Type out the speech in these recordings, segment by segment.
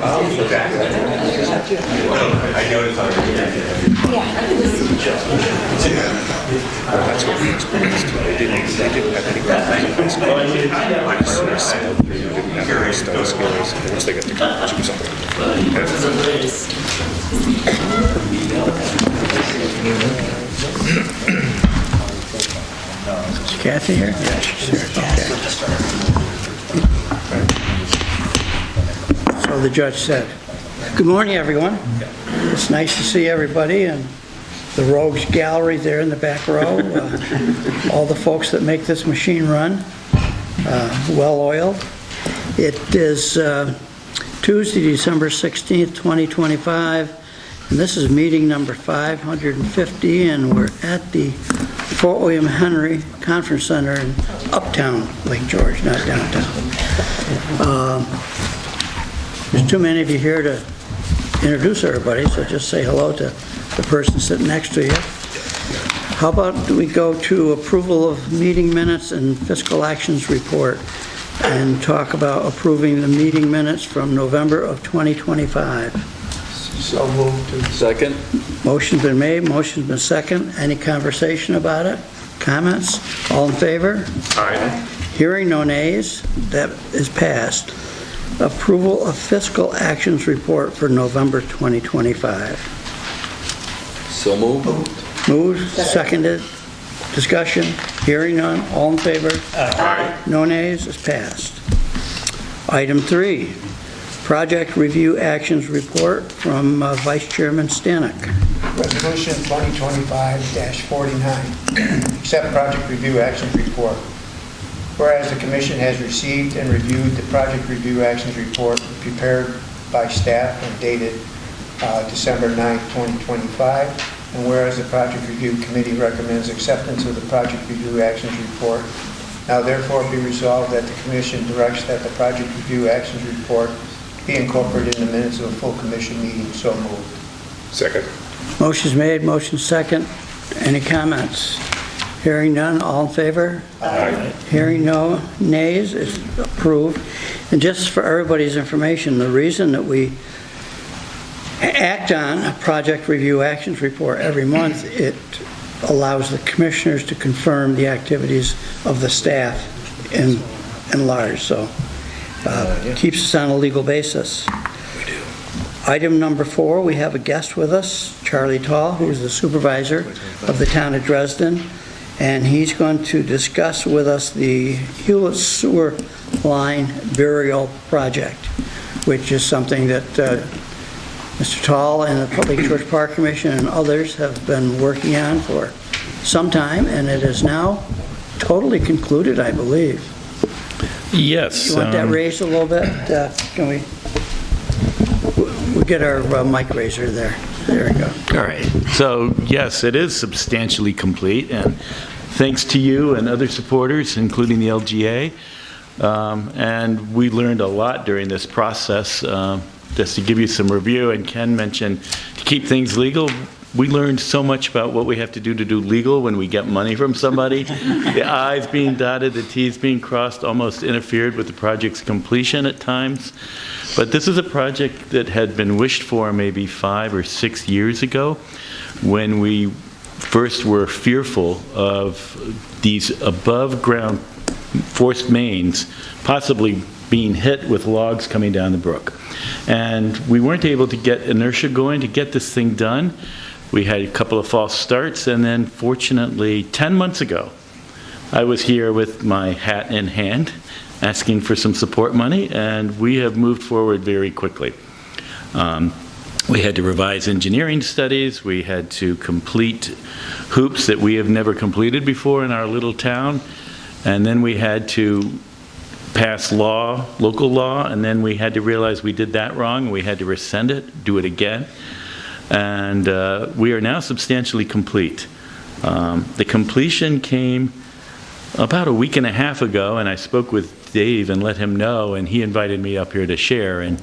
I noticed on That's what we experienced. They didn't have any problems. They just sort of sailed through, didn't have any study skills. And once they got to college, it was all Is Kathy here? Yeah, she's here. Okay. So the judge said, good morning, everyone. It's nice to see everybody and the Rogues Gallery there in the back row. All the folks that make this machine run, well-oiled. It is Tuesday, December 16th, 2025, and this is meeting number 550, and we're at the Fort William Henry Conference Center in Uptown, Lake George, not downtown. There's too many of you here to introduce everybody, so just say hello to the person sitting next to you. How about we go to approval of meeting minutes and fiscal actions report and talk about approving the meeting minutes from November of 2025. So moved. Second. Motion's been made, motion's been second. Any conversation about it? Comments? All in favor? Aye. Hearing no nays, that is passed. Approval of fiscal actions report for November 2025. So moved. Moved, seconded, discussion, hearing none, all in favor? Aye. No nays, it's passed. Item 3, project review actions report from Vice Chairman Stanek. Resolution 2025-49, accept project review actions report. Whereas the Commission has received and reviewed the project review actions report prepared by staff and dated December 9, 2025, and whereas the Project Review Committee recommends acceptance of the Project Review Actions Report, now therefore be resolved that the Commission directs that the Project Review Actions Report be incorporated in the minutes of a full Commission meeting. So moved. Second. Motion's made, motion's second. Any comments? Hearing none, all in favor? Aye. Hearing no nays, it's approved. And just for everybody's information, the reason that we act on a project review actions report every month, it allows the commissioners to confirm the activities of the staff in large, so keeps us on a legal basis. We do. Item number 4, we have a guest with us, Charlie Tall, who is the supervisor of the town of Dresden, and he's going to discuss with us the Hewlett Sewer Line Burial Project, which is something that Mr. Tall and the Public Church Park Commission and others have been working on for some time, and it is now totally concluded, I believe. Yes. You want that raised a little bit? Can we'll get our mic raiser there. There we go. All right. So, yes, it is substantially complete, and thanks to you and other supporters, including the LGA. And we learned a lot during this process. Just to give you some review, and Ken mentioned to keep things legal, we learned so much about what we have to do legal when we get money from somebody. The I's being dotted, the T's being crossed almost interfered with the project's completion at times. But this is a project that had been wished for maybe 5 or 6 years ago when we first were fearful of these above ground forced mains possibly being hit with logs coming down the brook. And we weren't able to get inertia going to get this thing done. We had a couple of false starts, and then fortunately 10 months ago I was here with my hat in hand asking for some support money, and we have moved forward very quickly. We had to revise engineering studies, we had to complete hoops that we have never completed before in our little town, and then we had to pass law, local law, and then we had to realize we did that wrong. We had to rescind it, do it again. And we are now substantially complete. The completion came about a week and a half ago, and I spoke with Dave and let him know, and he invited me up here to share. And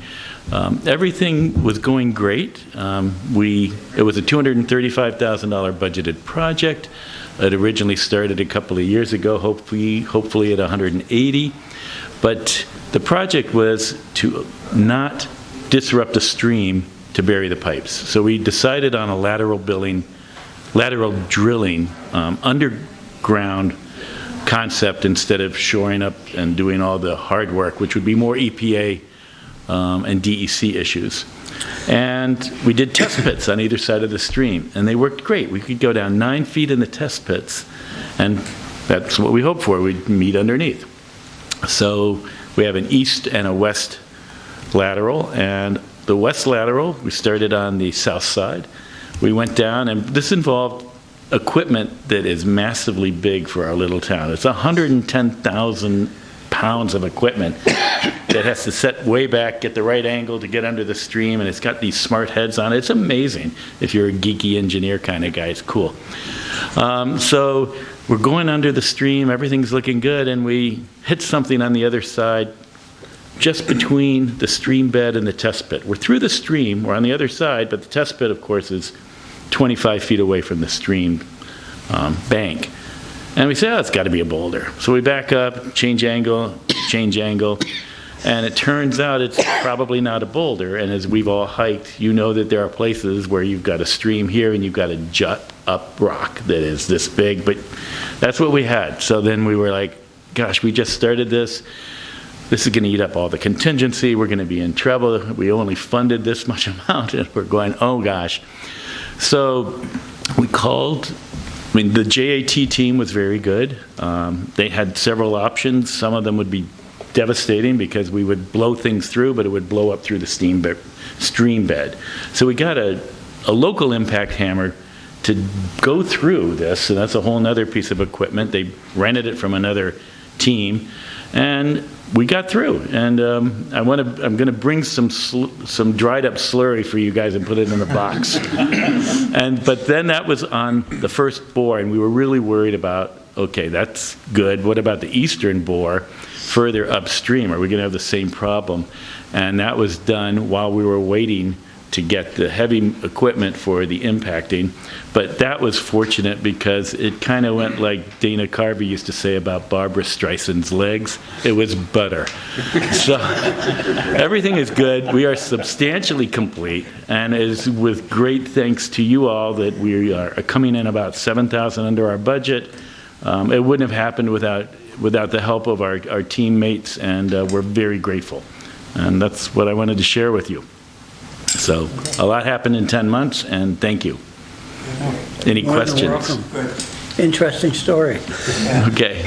everything was going great. It was a $235,000 budgeted project. It originally started a couple of years ago, hopefully at 180. But the project was to not disrupt the stream to bury the pipes. So we decided on a lateral drilling, underground concept instead of shoring up and doing all the hard work, which would be more EPA and DEC issues. And we did test pits on either side of the stream, and they worked great. We could go down 9 feet in the test pits, and that's what we hoped for. We'd meet underneath. So we have an east and a west lateral, and the west lateral, we started on the south side. We went down, and this involved equipment that is massively big for our little town. It's 110,000 pounds of equipment that has to set way back, get the right angle to get under the stream, and it's got these smart heads on it. It's amazing. If you're a geeky engineer kind of guy, it's cool. So we're going under the stream, everything's looking good, and we hit something on the other side just between the stream bed and the test pit. We're through the stream, we're on the other side, but the test pit, of course, is 25 feet away from the stream bank. And we say, oh, it's got to be a boulder. So we back up, change angle, and it turns out it's probably not a boulder. And as we've all hiked, you know that there are places where you've got a stream here and you've got a jut up rock that is this big, but that's what we had. So then we were like, gosh, we just started this. This is going to eat up all the contingency. We're going to be in trouble. We only funded this much amount, and we're going, oh gosh. So we called. The JAT team was very good. They had several options. Some of them would be devastating because we would blow things through, but it would blow up through the stream bed. So we got a local impact hammer to go through this, and that's a whole other piece of equipment. They rented it from another team, and we got through. And I'm going to bring some dried up slurry for you guys and put it in the box. But then that was on the first bore, and we were really worried about, okay, that's good. What about the eastern bore further upstream? Are we going to have the same problem? And that was done while we were waiting to get the heavy equipment for the impacting. But that was fortunate because it kind of went like Dana Carvey used to say about Barbara Streisand's legs. It was butter. So everything is good. We are substantially complete, and it is with great thanks to you all that we are coming in about $7,000 under our budget. It wouldn't have happened without the help of our teammates, and we're very grateful. And that's what I wanted to share with you. So a lot happened in 10 months, and thank you. Any questions? You're welcome. Interesting story. Okay.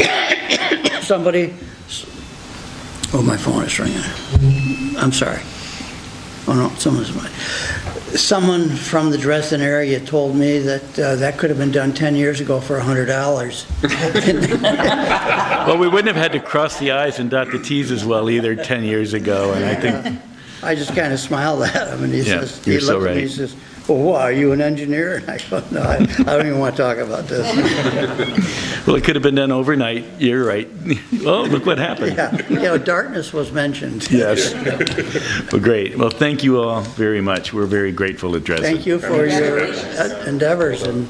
Somebody, oh, my phone is ringing. I'm sorry. Oh no, someone from the Dresden area told me that that could have been done 10 years ago for $100. Well, we wouldn't have had to cross the I's and dot the T's as well either 10 years ago, and I think... I just kind of smiled at him, and he says, you're so right. He says, well, what, are you an engineer? And I go, no, I don't even want to talk about this. Well, it could have been done overnight. You're right. Oh, look what happened. Yeah, darkness was mentioned. Yes. Well, great. Well, thank you all very much. We're very grateful at Dresden. Thank you for your endeavors and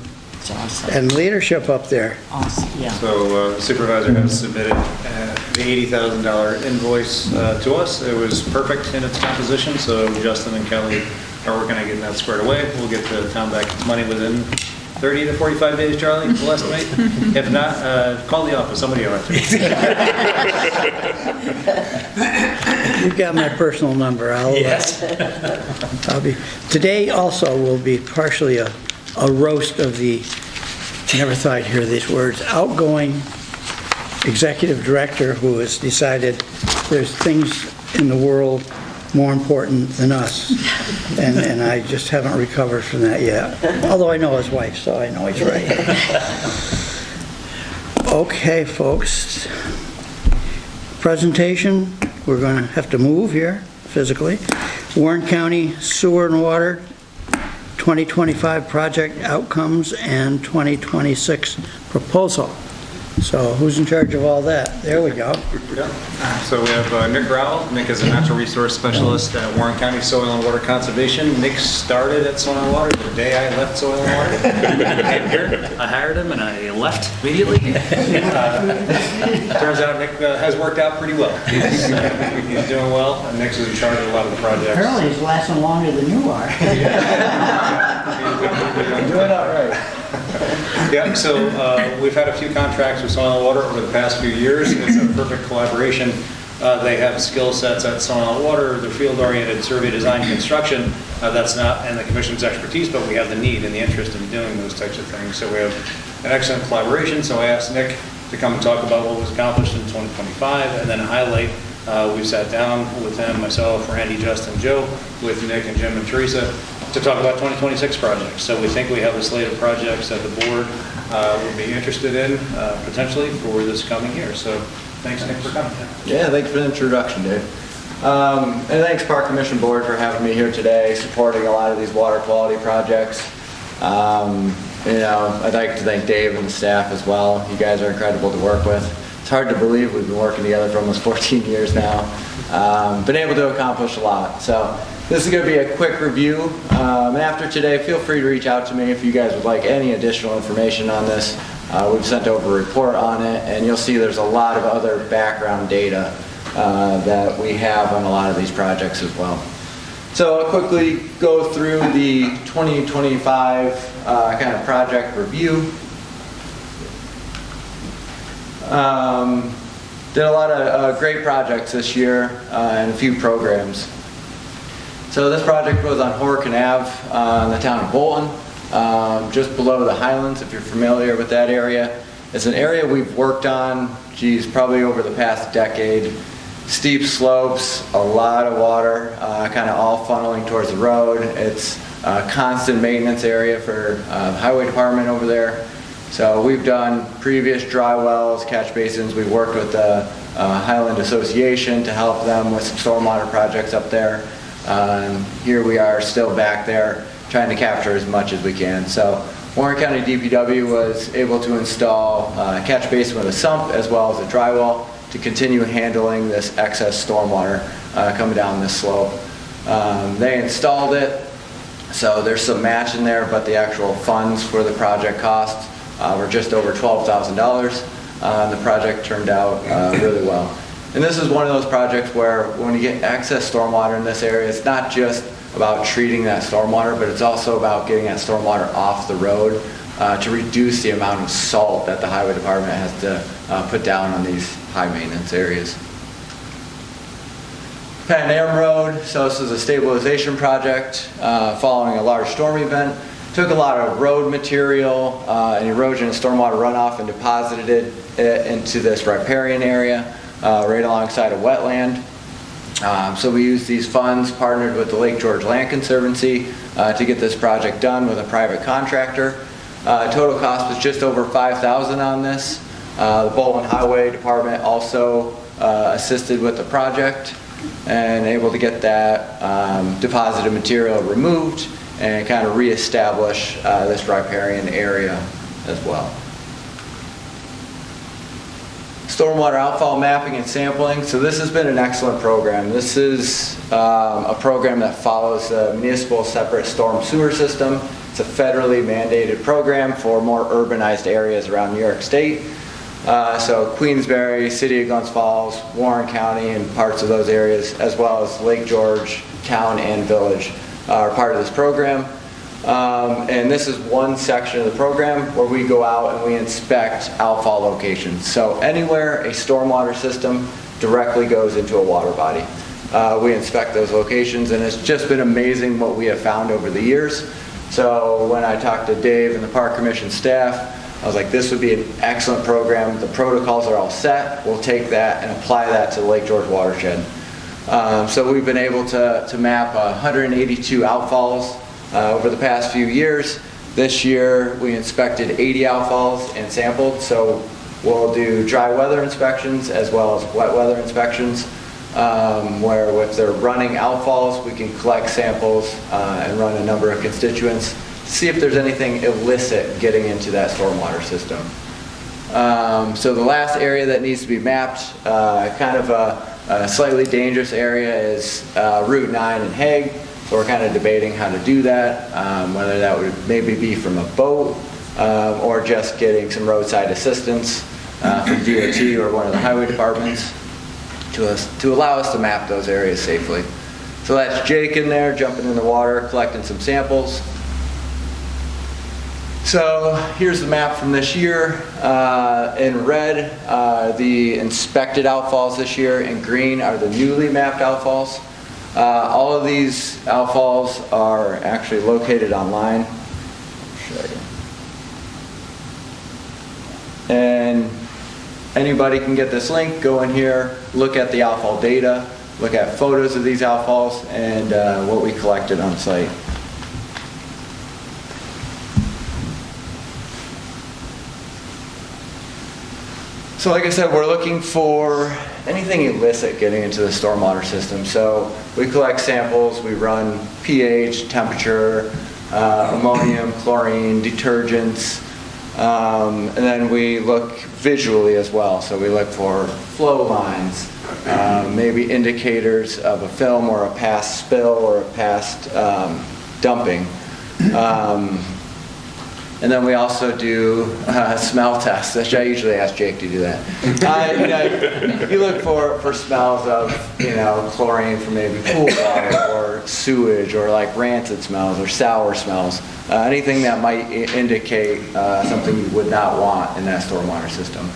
leadership up there. Awesome, yeah. So the supervisor has submitted the $80,000 invoice to us. It was perfect in its composition, so Justin and Kelly are working on getting that squared away. We'll get the town back its money within 30 to 45 days, Charlie, we'll estimate. If not, call the office, somebody will answer. You've got my personal number. Yes. I'll be. Today also will be partially a roast of the, I never thought I'd hear these words, outgoing executive director who has decided there's things in the world more important than us. And I just haven't recovered from that yet. Although I know his wife, so I know he's right. Okay, folks. Presentation, we're going to have to move here physically. Warren County Sewer and Water 2025 project outcomes and 2026 proposal. So who's in charge of all that? There we go. So we have Nick Rowell. Nick is a natural resource specialist at Warren County Soil and Water Conservation. Nick started at Soil and Water the day I left Soil and Water. I came here, I hired him, and I left immediately. Turns out Nick has worked out pretty well. He's doing well, and Nick's in charge of a lot of the projects. Apparently he's lasting longer than you are. Doing all right. Yeah, so we've had a few contracts with Soil and Water over the past few years. It's a perfect collaboration. They have skill sets at Soil and Water, they're field-oriented survey design construction. That's not in the commission's expertise, but we have the need and the interest in doing those types of things. So we have an excellent collaboration. So I asked Nick to come and talk about what was accomplished in 2025 and then highlight. We sat down with him, myself, Randy, Justin, Joe, with Nick and Jim and Teresa to talk about 2026 projects. So we think we have a slate of projects that the board would be interested in potentially for this coming year. So thanks, Nick, for coming. Yeah, thanks for the introduction, Dave. And thanks Park Commission Board for having me here today, supporting a lot of these water quality projects. I'd like to thank Dave and the staff as well. You guys are incredible to work with. It's hard to believe we've been working together for almost 14 years now. Been able to accomplish a lot. So this is going to be a quick review. And after today, feel free to reach out to me if you guys would like any additional information on this. We've sent over a report on it, and you'll see there's a lot of other background data that we have on a lot of these projects as well. So I'll quickly go through the 2025 kind of project review. Did a lot of great projects this year and a few programs. So this project was on Horicon Ave in the town of Bolton, just below the Highlands, if you're familiar with that area. It's an area we've worked on, probably over the past decade. Steep slopes, a lot of water, kind of all funneling towards the road. It's a constant maintenance area for the highway department over there. So we've done previous dry wells, catch basins. We've worked with the Highland Association to help them with some stormwater projects up there. Here we are still back there trying to capture as much as we can. So Warren County DPW was able to install a catch basin with a sump as well as a dry well to continue handling this excess stormwater coming down this slope. They installed it, so there's some match in there, but the actual funds for the project costs were just over $12,000. The project turned out really well. And this is one of those projects where when you get excess stormwater in this area, it's not just about treating that stormwater, but it's also about getting that stormwater off the road to reduce the amount of salt that the highway department has to put down on these high maintenance areas. Pan Am Road, so this is a stabilization project following a large storm event. Took a lot of road material and erosion and stormwater runoff and deposited it into this riparian area right alongside a wetland. So we used these funds, partnered with the Lake George Land Conservancy to get this project done with a private contractor. Total cost was just over $5,000 on this. The Bolton Highway Department also assisted with the project and able to get that deposited material removed and kind of reestablish this riparian area as well. Stormwater outfall mapping and sampling. So this has been an excellent program. This is a program that follows the municipal separate storm sewer system. It's a federally mandated program for more urbanized areas around New York State. So Queensbury, City of Glens Falls, Warren County, and parts of those areas, as well as Lake George, town and village, are part of this program. And this is one section of the program where we go out and we inspect outfall locations. So anywhere a stormwater system directly goes into a water body, we inspect those locations, and it's just been amazing what we have found over the years. So when I talked to Dave and the Park Commission staff, I was like, this would be an excellent program. The protocols are all set. We'll take that and apply that to the Lake George watershed. So we've been able to map 182 outfalls over the past few years. This year we inspected 80 outfalls and sampled. So we'll do dry weather inspections as well as wet weather inspections, where if they're running outfalls, we can collect samples and run a number of constituents to see if there's anything illicit getting into that stormwater system. So the last area that needs to be mapped, kind of a slightly dangerous area, is Route 9 in Hague. So we're kind of debating how to do that, whether that would maybe be from a boat or just getting some roadside assistance from DOT or one of the highway departments to allow us to map those areas safely. So that's Jake in there jumping in the water, collecting some samples. So here's the map from this year. In red, the inspected outfalls this year. In green are the newly mapped outfalls. All of these outfalls are actually located online. I'll show you. And anybody can get this link, go in here, look at the outfall data, look at photos of these outfalls, and what we collected on site. So like I said, we're looking for anything illicit getting into the stormwater system. So we collect samples, we run pH, temperature, ammonium, chlorine, detergents, and then we look visually as well. So we look for flow lines, maybe indicators of a film or a past spill or a past dumping. And then we also do smell tests, which I usually ask Jake to do that. You look for smells of, chlorine from maybe pool water or sewage or like rancid smells or sour smells. Anything that might indicate something you would not want in that stormwater system.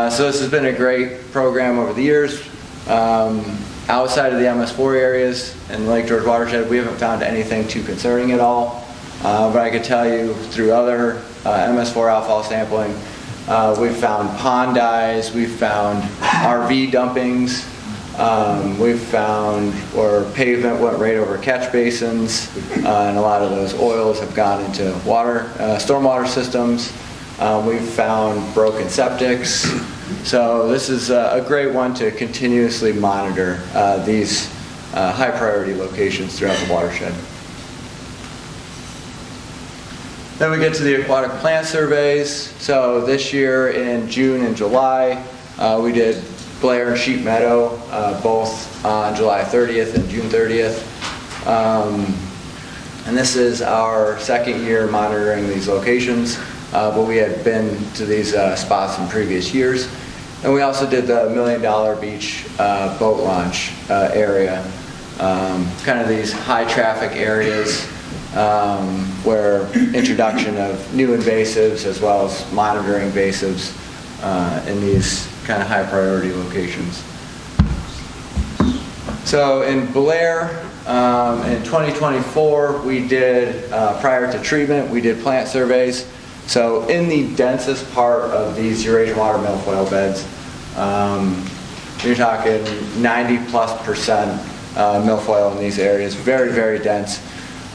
So this has been a great program over the years. Outside of the MS4 areas and the Lake George watershed, we haven't found anything too concerning at all. But I could tell you through other MS4 outfall sampling, we've found pond dyes, we've found RV dumpings, we've found where pavement went right over catch basins, and a lot of those oils have gone into stormwater systems. We've found broken septics. So this is a great one to continuously monitor these high priority locations throughout the watershed. Then we get to the aquatic plant surveys. So this year in June and July, we did Blair and Sheep Meadow, both on July 30th and June 30th. And this is our second year monitoring these locations, but we had been to these spots in previous years. And we also did the $1 Million Beach boat launch area, kind of these high traffic areas where introduction of new invasives as well as monitoring invasives in these kind of high priority locations. So in Blair, in 2024, we did, prior to treatment, we did plant surveys. So in the densest part of these Eurasian water milfoil beds, you're talking 90+% milfoil in these areas, very, very dense.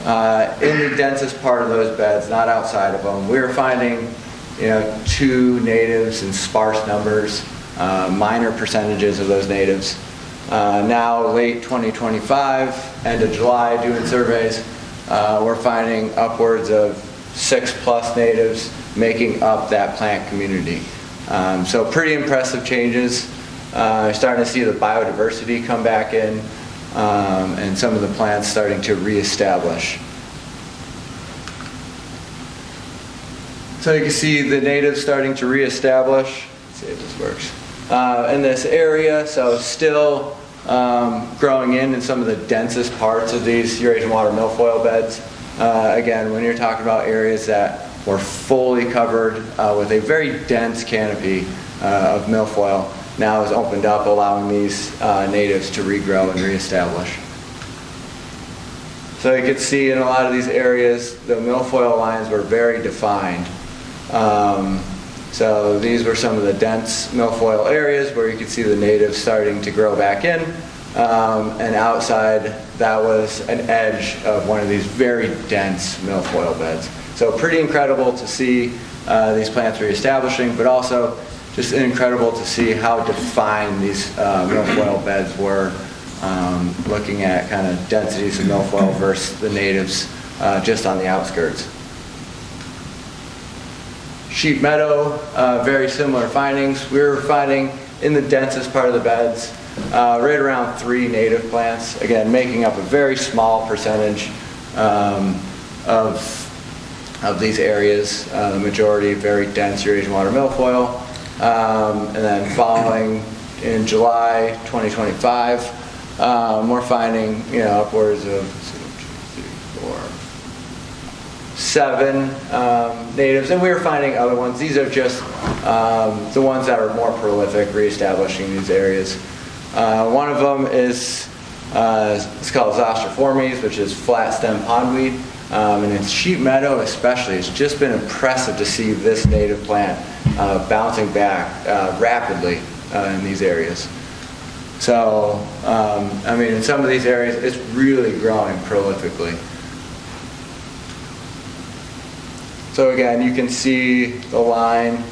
In the densest part of those beds, not outside of them, we were finding, 2 natives in sparse numbers, minor percentages of those natives. Now, late 2025, end of July, doing surveys, we're finding upwards of 6+ natives making up that plant community. So pretty impressive changes. Starting to see the biodiversity come back in. And some of the plants starting to reestablish. So you can see the natives starting to reestablish. Let's see if this works. In this area, so still growing in some of the densest parts of these Eurasian water milfoil beds. Again, when you're talking about areas that were fully covered with a very dense canopy of milfoil, now is opened up, allowing these natives to regrow and reestablish. So you can see in a lot of these areas, the milfoil lines were very defined. So these were some of the dense milfoil areas where you could see the natives starting to grow back in. And outside, that was an edge of one of these very dense milfoil beds. So pretty incredible to see these plants reestablishing, but also just incredible to see how defined these milfoil beds were, looking at kind of densities of milfoil versus the natives just on the outskirts. sheep meadow, very similar findings. We were finding in the densest part of the beds, right around 3 native plants, again, making up a very small percentage of these areas, the majority very dense Eurasian water milfoil. And then following in July 2025, we're finding, upwards of 7 natives, and we were finding other ones. These are just the ones that are more prolific, reestablishing these areas. One of them is, it's called Zostroformes, which is flat stem pondweed. And in sheep meadow especially, it's just been impressive to see this native plant bouncing back rapidly in these areas. So, in some of these areas, it's really growing prolifically. So again, you can see the line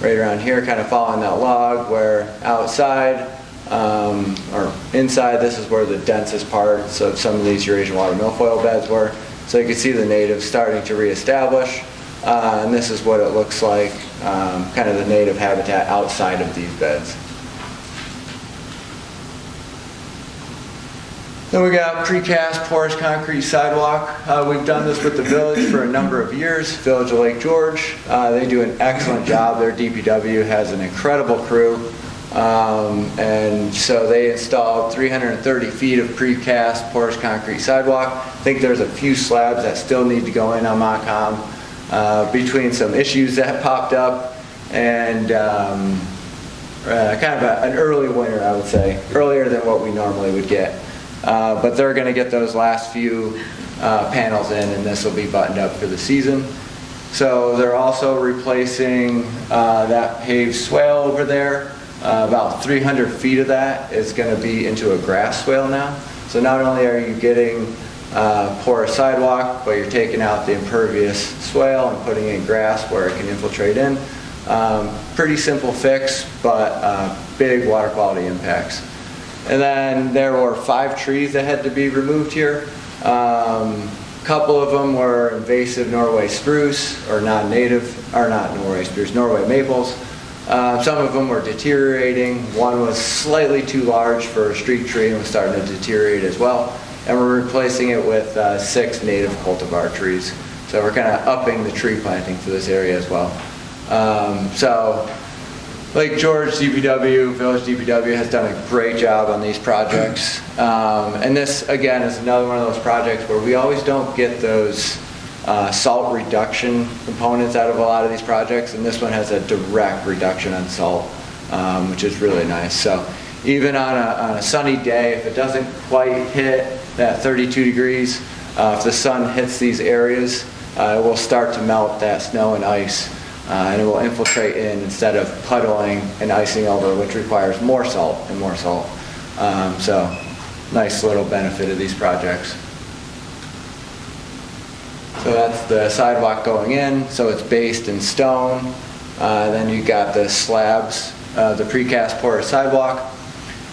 right around here, kind of following that log, where outside, or inside, this is where the densest parts of some of these Eurasian water milfoil beds were. So you can see the natives starting to reestablish, and this is what it looks like, kind of the native habitat outside of these beds. Then we got precast porous concrete sidewalk. We've done this with the village for a number of years, Village of Lake George. They do an excellent job. Their DPW has an incredible crew. And so they installed 330 feet of precast porous concrete sidewalk. I think there's a few slabs that still need to go in on Montcalm between some issues that popped up and kind of an early winter, I would say, earlier than what we normally would get. But they're going to get those last few panels in, and this will be buttoned up for the season. So they're also replacing that paved swale over there. About 300 feet of that is going to be into a grass swale now. So not only are you getting porous sidewalk, but you're taking out the impervious swale and putting in grass where it can infiltrate in. Pretty simple fix, but big water quality impacts. And then there were 5 trees that had to be removed here. A couple of them were invasive Norway spruce, or non-native, or not Norway spruce, Norway maples. Some of them were deteriorating. One was slightly too large for a street tree and was starting to deteriorate as well. And we're replacing it with 6 native cultivar trees. So we're kind of upping the tree planting for this area as well. So Lake George DPW, Village DPW has done a great job on these projects. And this, again, is another one of those projects where we always don't get those salt reduction components out of a lot of these projects, and this one has a direct reduction on salt, which is really nice. So even on a sunny day, if it doesn't quite hit that 32 degrees, if the sun hits these areas, it will start to melt that snow and ice, and it will infiltrate in instead of puddling and icing over, which requires more salt and more salt. So nice little benefit of these projects. So that's the sidewalk going in, so it's based in stone. Then you got the slabs, the precast porous sidewalk.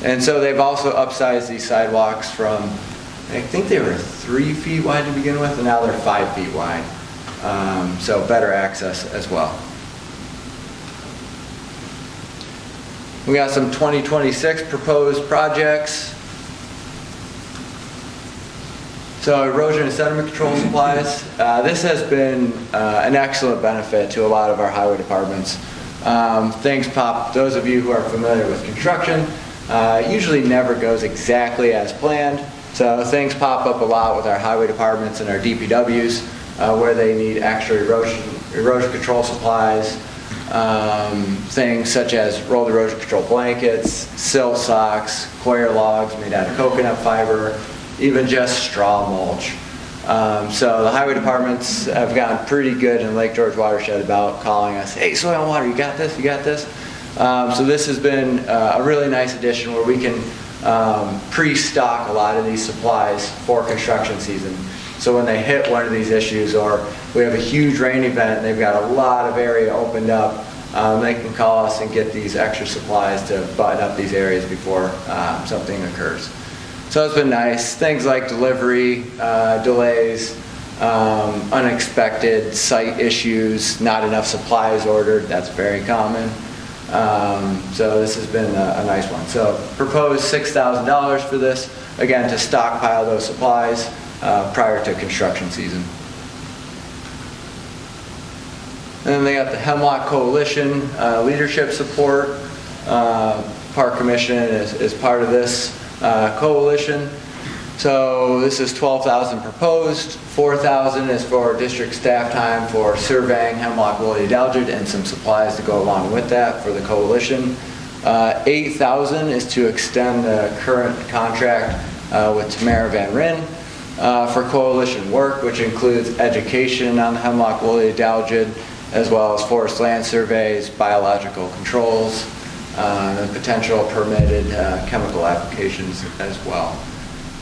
And so they've also upsized these sidewalks from, I think they were 3 feet wide to begin with, and now they're 5 feet wide. So better access as well. We got some 2026 proposed projects. So erosion and sediment control supplies. This has been an excellent benefit to a lot of our highway departments. Things pop, those of you who are familiar with construction, usually never goes exactly as planned. So things pop up a lot with our highway departments and our DPWs where they need extra erosion control supplies. Things such as rolled erosion control blankets, silt socks, coir logs made out of coconut fiber, even just straw mulch. So the highway departments have gotten pretty good in Lake George watershed about calling us, hey, soil and water, you got this, you got this. So this has been a really nice addition where we can pre-stock a lot of these supplies for construction season. So when they hit one of these issues, or we have a huge rain event and they've got a lot of area opened up, they can call us and get these extra supplies to button up these areas before something occurs. So it's been nice. Things like delivery delays, unexpected site issues, not enough supplies ordered, that's very common. So this has been a nice one. So proposed $6,000 for this, again, to stockpile those supplies prior to construction season. And then they got the Hemlock Coalition leadership support. Park Commission is part of this coalition. So this is $12,000 proposed, $4,000 is for district staff time for surveying hemlock woolly adelgid and some supplies to go along with that for the coalition. $8,000 is to extend the current contract with Tamara Van Ryn for coalition work, which includes education on the hemlock woolly adelgid, as well as forest land surveys, biological controls, and potential permitted chemical applications as well.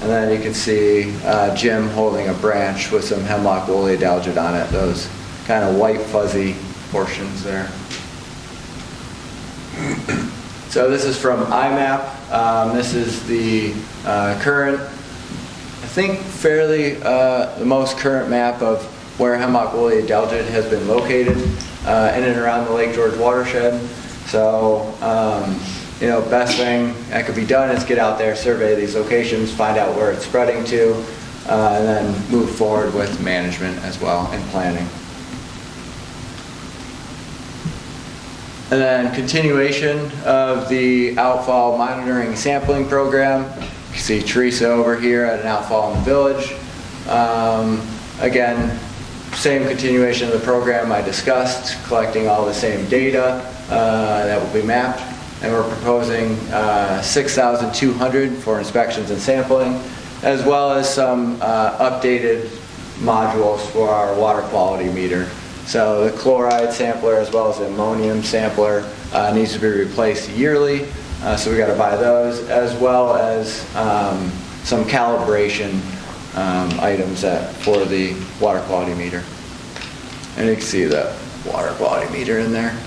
And then you can see Jim holding a branch with some hemlock woolly adelgid on it, those kind of white fuzzy portions there. So this is from IMAP. This is the current, I think fairly the most current map of where hemlock woolly adelgid has been located in and around the Lake George watershed. So, you know, best thing that could be done is get out there, survey these locations, find out where it's spreading to, and then move forward with management as well and planning. And then continuation of the outfall monitoring sampling program. You see Teresa over here at an outfall in the village. Again, same continuation of the program I discussed, collecting all the same data that will be mapped. And we're proposing $6,200 for inspections and sampling, as well as some updated modules for our water quality meter. So the chloride sampler as well as the ammonium sampler needs to be replaced yearly. So we got to buy those, as well as some calibration items for the water quality meter. And you can see the water quality meter in there.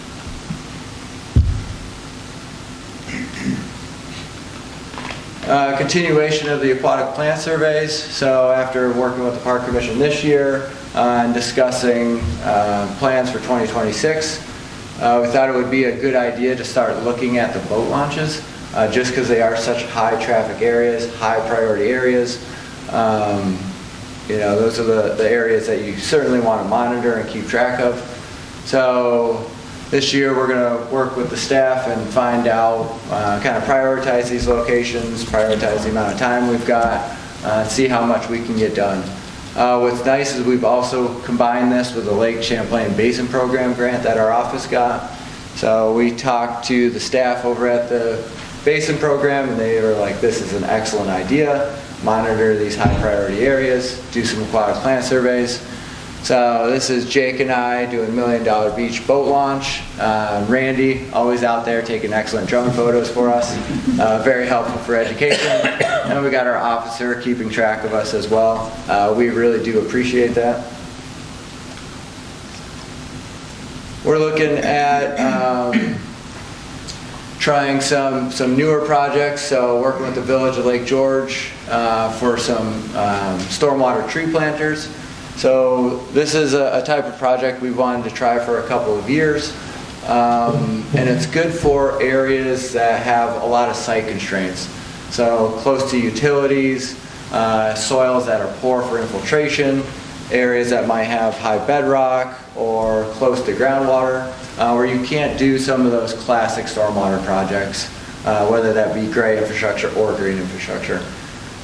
Continuation of the aquatic plant surveys. So after working with the Park Commission this year and discussing plans for 2026, we thought it would be a good idea to start looking at the boat launches, just because they are such high traffic areas, high priority areas. You know, those are the areas that you certainly want to monitor and keep track of. So this year we're going to work with the staff and find out, kind of prioritize these locations, prioritize the amount of time we've got, and see how much we can get done. What's nice is we've also combined this with the Lake Champlain Basin Program grant that our office got. So we talked to the staff over at the Basin Program, and they were like, this is an excellent idea. Monitor these high priority areas, do some aquatic plant surveys. So this is Jake and I doing $1 Million Beach boat launch. Randy, always out there taking excellent drone photos for us. Very helpful for education. And we got our officer keeping track of us as well. We really do appreciate that. We're looking at trying some newer projects. So working with the Village of Lake George for some stormwater tree planters. So this is a type of project we wanted to try for a couple of years. And it's good for areas that have a lot of site constraints. So close to utilities, soils that are poor for infiltration, areas that might have high bedrock or close to groundwater, where you can't do some of those classic stormwater projects, whether that be gray infrastructure or green infrastructure.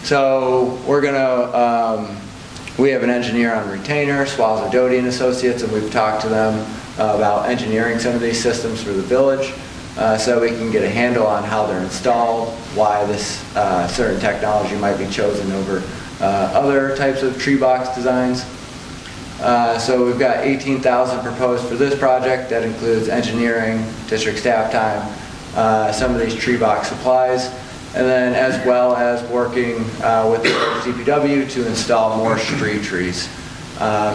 So we're gonna, we have an engineer on retainer, Swallow Doty and Associates, and we've talked to them about engineering some of these systems for the village, so we can get a handle on how they're installed, why this certain technology might be chosen over other types of tree box designs. So we've got $18,000 proposed for this project. That includes engineering, district staff time, some of these tree box supplies, and then as well as working with the DPW to install more street trees.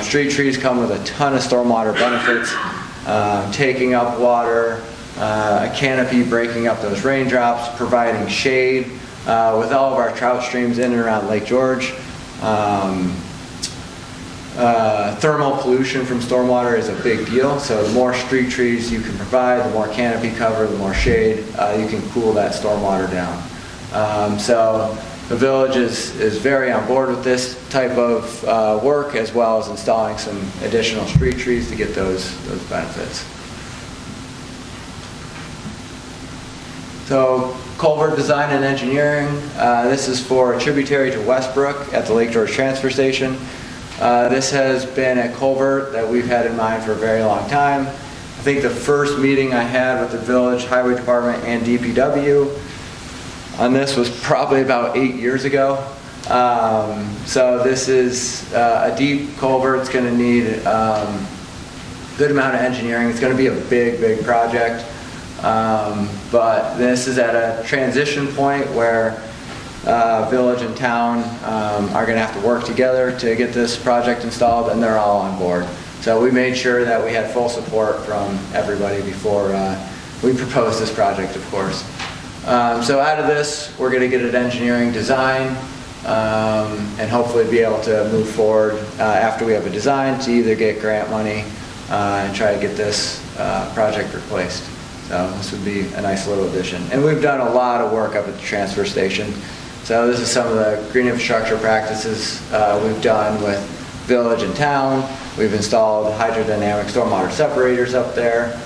Street trees come with a ton of stormwater benefits, taking up water, a canopy breaking up those raindrops, providing shade with all of our trout streams in and around Lake George. Thermal pollution from stormwater is a big deal, so the more street trees you can provide, the more canopy cover, the more shade, you can cool that stormwater down. So the village is very on board with this type of work, as well as installing some additional street trees to get those benefits. So culvert design and engineering, this is for a tributary to Westbrook at the Lake George Transfer Station. This has been a culvert that we've had in mind for a very long time. I think the first meeting I had with the village highway department and DPW on this was probably about 8 years ago. So this is a deep culvert. It's going to need a good amount of engineering. It's going to be a big project. But this is at a transition point where village and town are going to have to work together to get this project installed, and they're all on board. So we made sure that we had full support from everybody before we proposed this project, of course. So out of this, we're going to get an engineering design and hopefully be able to move forward after we have a design to either get grant money and try to get this project replaced. So this would be a nice little addition. And we've done a lot of work up at the transfer station. So this is some of the green infrastructure practices we've done with village and town. We've installed hydrodynamic stormwater separators up there.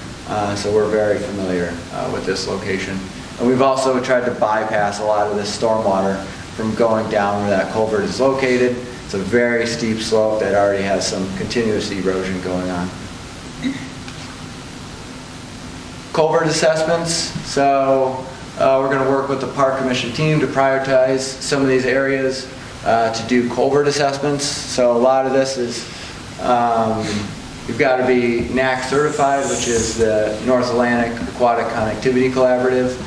So we're very familiar with this location. And we've also tried to bypass a lot of this stormwater from going down where that culvert is located. It's a very steep slope that already has some continuous erosion going on. Culvert assessments. So we're going to work with the Park Commission team to prioritize some of these areas to do culvert assessments. So a lot of this is, you've got to be NAC certified, which is the North Atlantic Aquatic Connectivity Collaborative,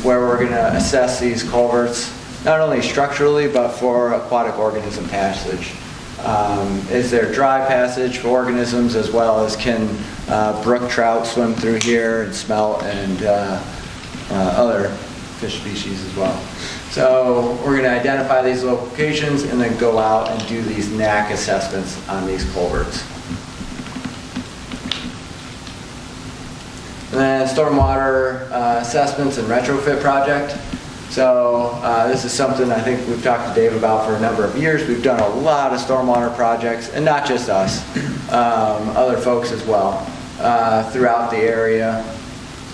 where we're going to assess these culverts, not only structurally, but for aquatic organism passage. Is there dry passage for organisms, as well as can brook trout swim through here and smelt and other fish species as well. So we're going to identify these locations and then go out and do these NAC assessments on these culverts. And then stormwater assessments and retrofit project. So this is something I think we've talked to Dave about for a number of years. We've done a lot of stormwater projects, and not just us, other folks as well, throughout the area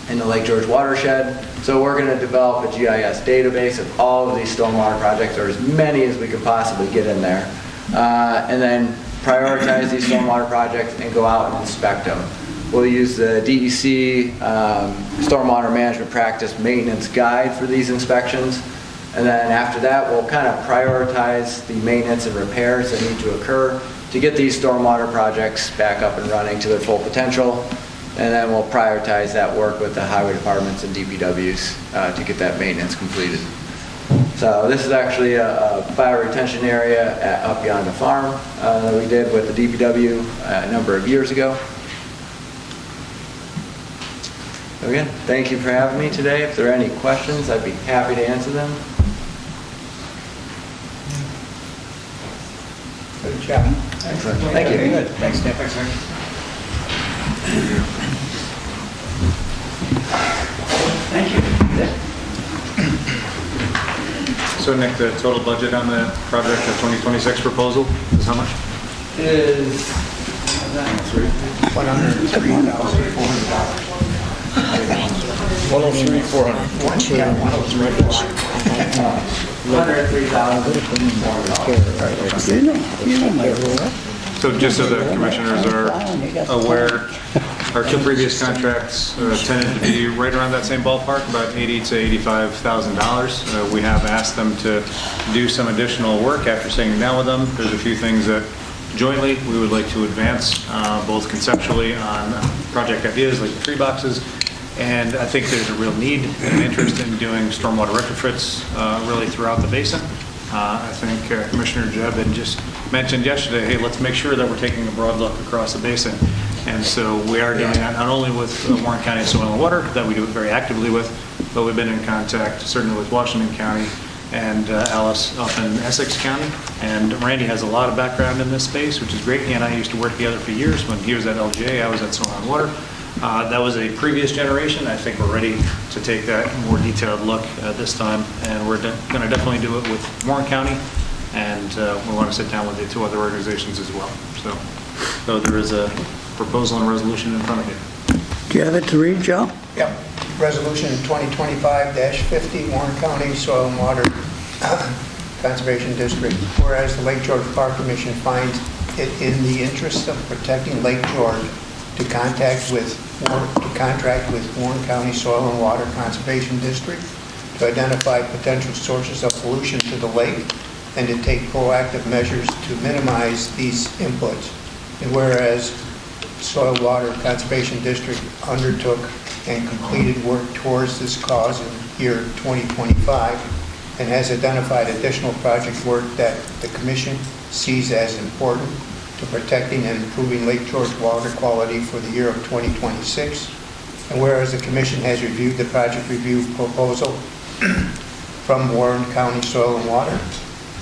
in the Lake George watershed. So we're going to develop a GIS database of all of these stormwater projects, or as many as we can possibly get in there, and then prioritize these stormwater projects and go out and inspect them. We'll use the DEC Stormwater Management Practice Maintenance Guide for these inspections. And then after that, we'll kind of prioritize the maintenance and repairs that need to occur to get these stormwater projects back up and running to their full potential. And then we'll prioritize that work with the highway departments and DPWs to get that maintenance completed. So this is actually a bioretention area up beyond the farm that we did with the DPW a number of years ago. Again, thank you for having me today. If there are any questions, I'd be happy to answer them. Good job. Excellent. Thank you. Good. Thanks, Nick. Thank you. So Nick, the total budget on the project, the 2026 proposal is how much? Is $103,400. 103,400. You know my rule. So just so the commissioners are aware, our two previous contracts tended to be right around that same ballpark, about $80,000 to $85,000. We have asked them to do some additional work after sitting down with them. There's a few things that jointly we would like to advance, both conceptually on project ideas like the tree boxes, and I think there's a real need and interest in doing stormwater retrofits really throughout the basin. I think Commissioner Jeb had just mentioned yesterday, hey, let's make sure that we're taking a broad look across the basin. And so we are doing that not only with Warren County Soil and Water, that we do it very actively with, but we've been in contact certainly with Washington County and Alice up in Essex County. And Randy has a lot of background in this space, which is great. He and I used to work together for years. When he was at LGA, I was at Soil and Water. That was a previous generation. I think we're ready to take that more detailed look this time, and we're going to definitely do it with Warren County, and we want to sit down with the two other organizations as well. So there is a proposal and resolution in front of you. Do you have it to read, Joe? Yep. Resolution 2025-50, Warren County Soil and Water Conservation District. Whereas the Lake George Park Commission finds it in the interest of protecting Lake George to contract with Warren County Soil and Water Conservation District to identify potential sources of pollution to the lake and to take proactive measures to minimize these inputs. And whereas Soil and Water Conservation District undertook and completed work towards this cause in year 2025 and has identified additional project work that the Commission sees as important to protecting and improving Lake George water quality for the year of 2026. And whereas the Commission has reviewed the project review proposal from Warren County Soil and Water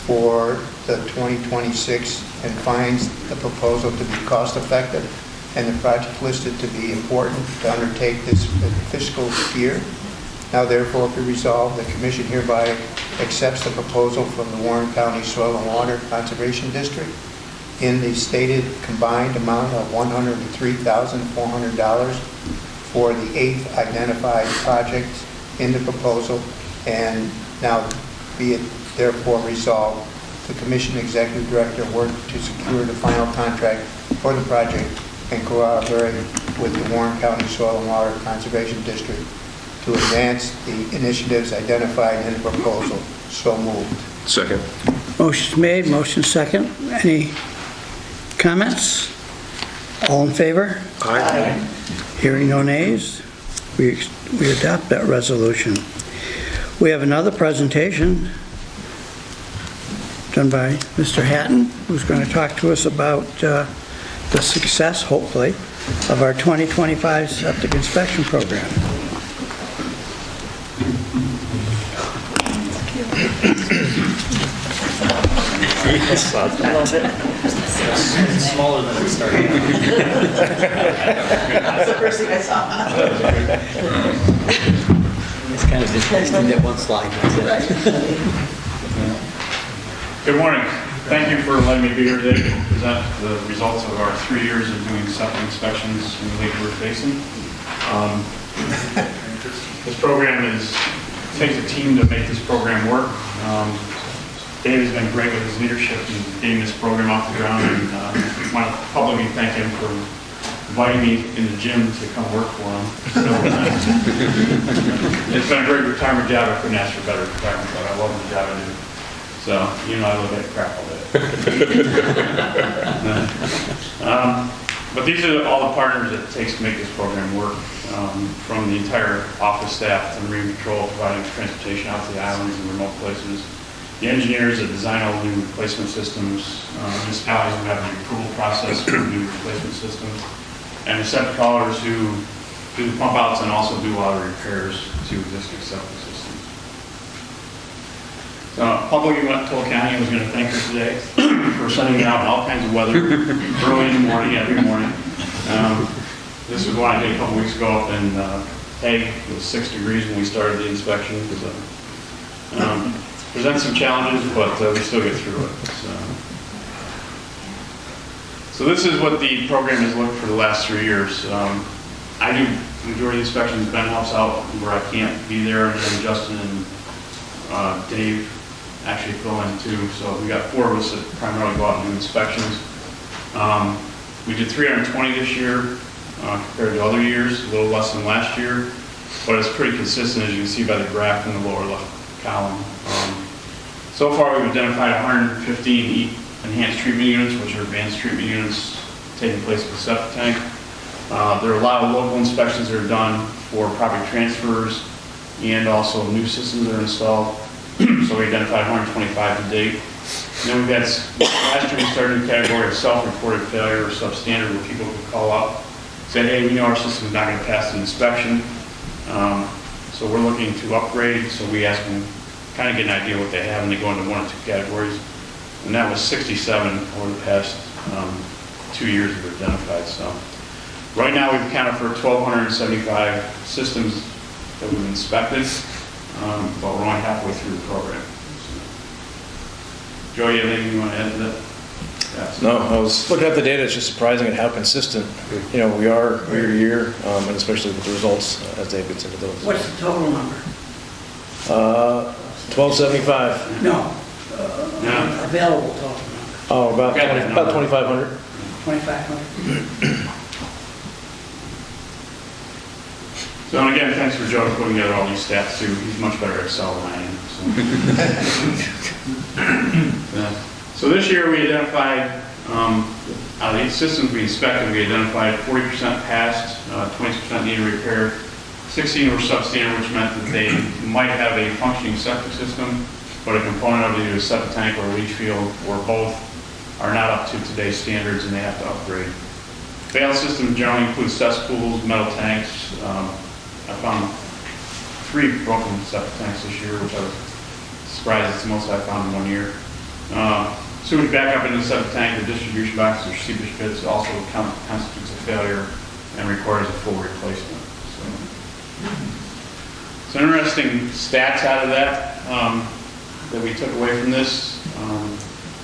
for the 2026 and finds the proposal to be cost effective and the project listed to be important to undertake this fiscal year. Now therefore be resolved, the Commission hereby accepts the proposal from the Warren County Soil and Water Conservation District in the stated combined amount of $103,400 for the 8th identified project in the proposal, and now be it therefore resolved, the Commission Executive Director worked to secure the final contract for the project and cooperate with the Warren County Soil and Water Conservation District to advance the initiatives identified in the proposal. So moved. Second. Motion's made, motion second. Any comments? All in favor? Aye. Hearing no nays, we adopt that resolution. We have another presentation done by Mr. Hatton, who's going to talk to us about the success, hopefully, of our 2025 septic inspection program. Smaller than it started. That's the first thing I saw. It's kind of interesting, that one slide, that's it. Good morning. Thank you for letting me be here today to present the results of our 3 years of doing septic inspections in the Lake George Basin. This program takes a team to make this program work. Dave has been great with his leadership in getting this program off the ground, and I want to publicly thank him for inviting me in the gym to come work for him. It's been a great retirement job. I couldn't ask for a better retirement, but I love the job I do. So, you know, I look at crap all day. But these are all the partners it takes to make this program work, from the entire office staff to Marine Patrol providing transportation out to the islands and remote places, the engineers that design all the new replacement systems, municipalities who have the approval process for new replacement systems, and the septic haulers who do the pump outs and also do a lot of repairs to existing septic systems. So publicly told County I was going to thank her today for sending me out in all kinds of weather early in the morning, every morning. This was one I did a couple weeks ago up in Hague. It was 6 degrees when we started the inspection. Presents some challenges, but we still get through it. So this is what the program has looked for the last 3 years. I do the majority of the inspections. Ben helps out where I can't be there, and then Justin and Dave actually fill in too. So we got 4 of us that primarily go out and do inspections. We did 320 this year compared to other years, a little less than last year, but it's pretty consistent, as you can see by the graph in the lower left column. So far we've identified 115 enhanced treatment units, which are advanced treatment units taking place at the septic tank. There are a lot of local inspections that are done for property transfers and also new systems that are installed. So we identified 125 to date. And then we've had, last year we started a new category of self-reported failure or substandard, where people could call up, say, hey, we know our system's not going to pass the inspection. So we're looking to upgrade. So we ask them kind of get an idea what they have, and they go into one or two categories. And that was 67 over the past 2 years that we've identified. So right now we've accounted for 1,275 systems that we've inspected, but we're only halfway through the program. So, Joe, you have anything you want to add to that? Yes. No, I was looking at the data, it's just surprising at how consistent, we are year to year, and especially with the results as Dave gets into those. What's the total number? 1275. No, Yeah. available total number, Oh, about Got that number. 2,500. 2,500. So, and again, thanks for Joe putting together all these stats too. He's much better at Excel than I am. So, so this year we identified, out of the 8 systems we inspected, we identified 40% passed, 20% needed repair, 16 were substandard, which meant that they might have a functioning septic system, but a component of either a septic tank or a leach field, or both, are not up to today's standards and they have to upgrade. Failed systems generally include cesspools, metal tanks. I found 3 broken septic tanks this year, which I was surprised it's the most I found in 1 year. Sewage backup into the septic tank, the distribution boxes or seepage pits also constitutes a failure and requires a full replacement. So interesting stats out of that that we took away from this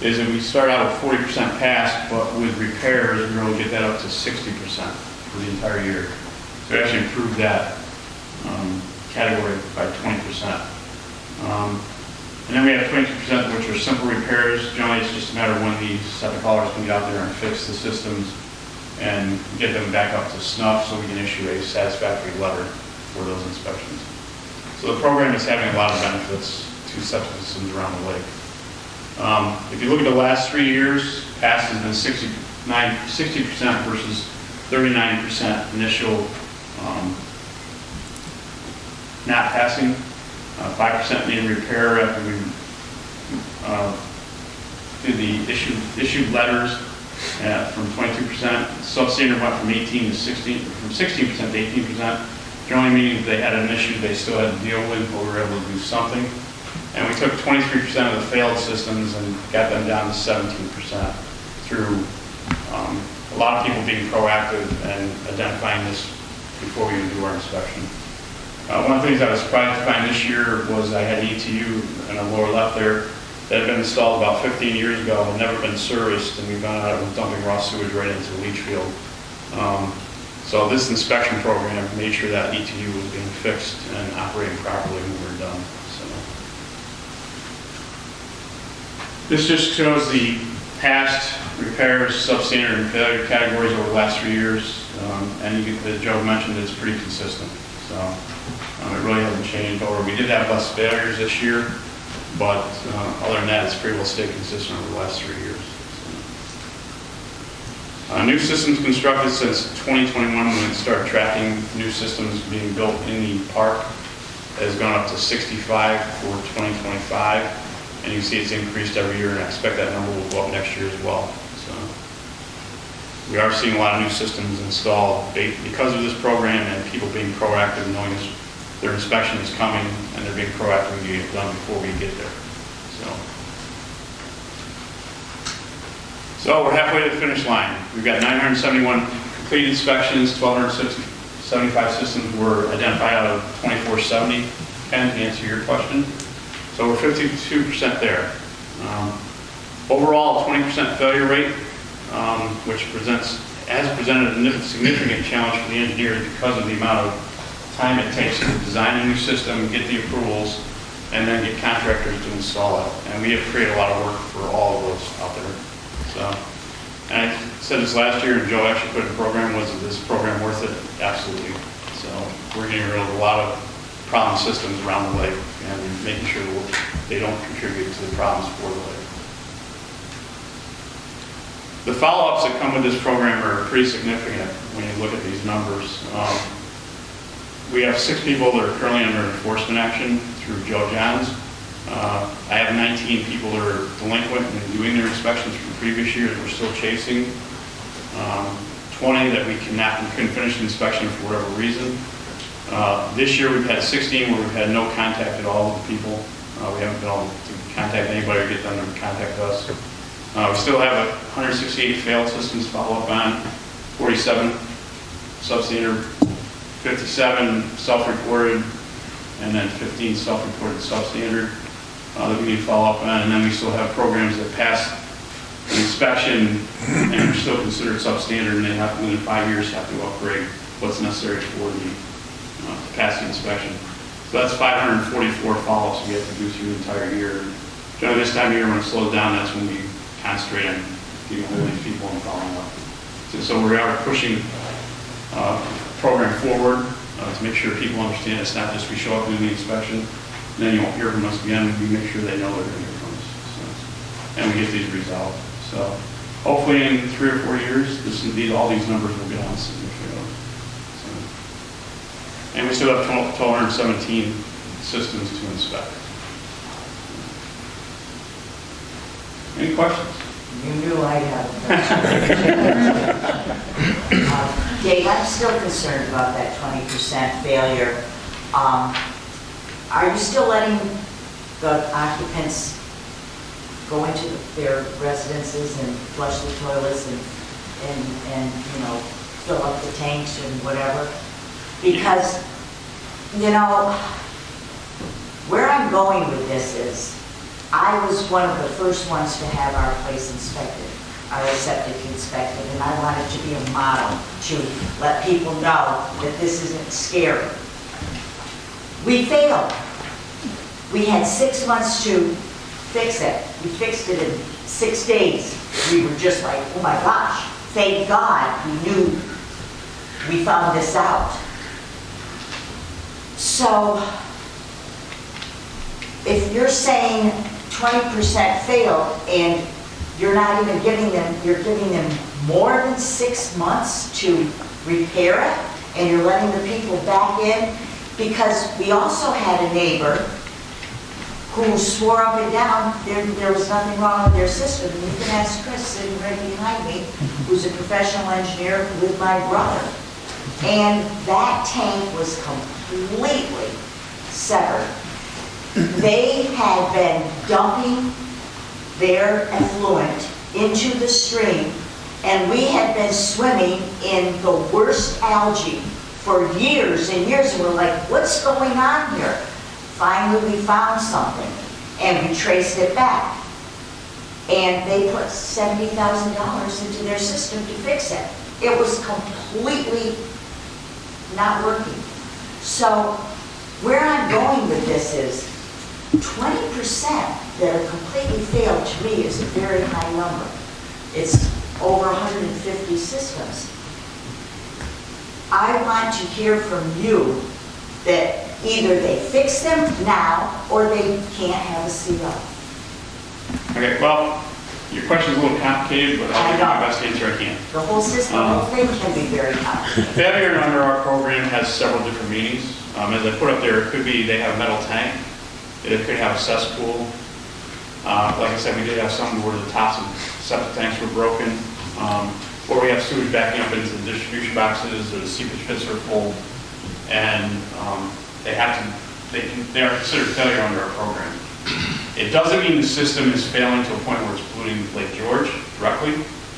is that we start out with 40% passed, but with repairs, we really get that up to 60% for the entire year. So we actually improved that category by 20%. And then we have 22%, which are simple repairs. Generally, it's just a matter of when the septic haulers can get out there and fix the systems and get them back up to snuff so we can issue a satisfactory letter for those inspections. So the program is having a lot of benefits to septic systems around the lake. If you look at the last 3 years, passed has been 60% versus 39% initial not passing. 5% needed repair after we did the issued letters from 22%. Substandard went from 18 to 16, from 16% to 18%. Generally meaning if they had an issue they still had to deal with, but we were able to do something. And we took 23% of the failed systems and got them down to 17% through a lot of people being proactive and identifying this before we even do our inspection. One of the things I was surprised to find this year was I had an ETU in the lower left there that had been installed about 15 years ago and never been serviced, and we found out it was dumping raw sewage right into the leach field. So this inspection program made sure that ETU was being fixed and operating properly when we were done. So this just shows the past repairs, substandard, and failure categories over the last 3 years, and you get, as Joe mentioned, it's pretty consistent. So it really hasn't changed over. We did have less failures this year, but other than that, it's pretty well stayed consistent over the last 3 years. New systems constructed since 2021, when we started tracking new systems being built in the park, has gone up to 65 for 2025, and you can see it's increased every year, and I expect that number will go up next year as well. So we are seeing a lot of new systems installed because of this program and people being proactive, knowing their inspection is coming, and they're being proactive and getting it done before we get there. So we're halfway to the finish line. We've got 971 complete inspections, 1,275 systems were identified out of 2,470, Ken, to answer your question. So we're 52% there. Overall, 20% failure rate, which has presented a significant challenge for the engineers because of the amount of time it takes to design a new system, get the approvals, and then get contractors to install it. And we have created a lot of work for all of those out there. So, and I said this last year, and Joe actually put in the program, was this program worth it? Absolutely. So we're getting rid of a lot of problem systems around the lake and making sure that they don't contribute to the problems for the lake. The follow-ups that come with this program are pretty significant when you look at these numbers. We have 6 people that are currently under enforcement action through Joe Johns. I have 19 people that are delinquent and doing their inspections from previous years we're still chasing. 20 that we couldn't finish the inspection for whatever reason. This year we've had 16 where we've had no contact at all with the people. We haven't been able to contact anybody or get them to contact us. We still have 168 failed systems to follow up on, 47 substandard, 57 self-reported, and then 15 self-reported substandard that we need to follow up on. And then we still have programs that pass an inspection and are still considered substandard, and they have, within 5 years, have to upgrade what's necessary for the to pass the inspection. So that's 544 follow-ups we have to do through the entire year. Generally, this time of year when it slows down, that's when we concentrate on getting hold of these people and following up. So we are pushing the program forward to make sure people understand it's not just we show up and do the inspection, and then you won't hear from us again. We make sure they know they're going to hear from us. So, and we get these resolved. So hopefully in 3 or 4 years, all these numbers will get on significantly. So, and we still have 1,217 systems to inspect. Any questions? You knew I'd have a question. Dave, I'm still concerned about that 20% failure. Are you still letting the occupants go into their residences and flush the toilets and you know, fill up the tanks and whatever? Because, you know, where I'm going with this is, I was one of the first ones to have our place inspected, our septic inspected, and I wanted to be a model to let people know that this isn't scary. We failed. We had 6 months to fix it. We fixed it in 6 days. We were just like, oh my gosh, thank God we knew we found this out. So, if you're saying 20% failed and you're not even giving them, you're giving them more than 6 months to repair it, and you're letting the people back in, because we also had a neighbor who swore up and down there was nothing wrong with their system. And you can ask Chris, sitting right behind me, who's a professional engineer with my brother. And that tank was completely severed. They had been dumping their effluent into the stream, and we had been swimming in the worst algae for years and years, and we're like, what's going on here? Finally, we found something, and we traced it back. And they put $70,000 into their system to fix it. It was completely not working. So where I'm going with this is 20% that are completely failed to me is a very high number. It's over 150 systems. I want to hear from you that either they fix them now or they can't have a CO. Okay, well, your question is a little complicated, but I'll give you my best answer I can. The whole system, the whole thing can be very complicated. Failure under our program has several different meanings. As I put up there, it could be they have a metal tank, it could have a cesspool. Like I said, we did have some where the tops of septic tanks were broken, or we have sewage backing up into the distribution boxes, or the seepage pits are full, and they are considered failure under our program. It doesn't mean the system is failing to a point where it's polluting Lake George directly.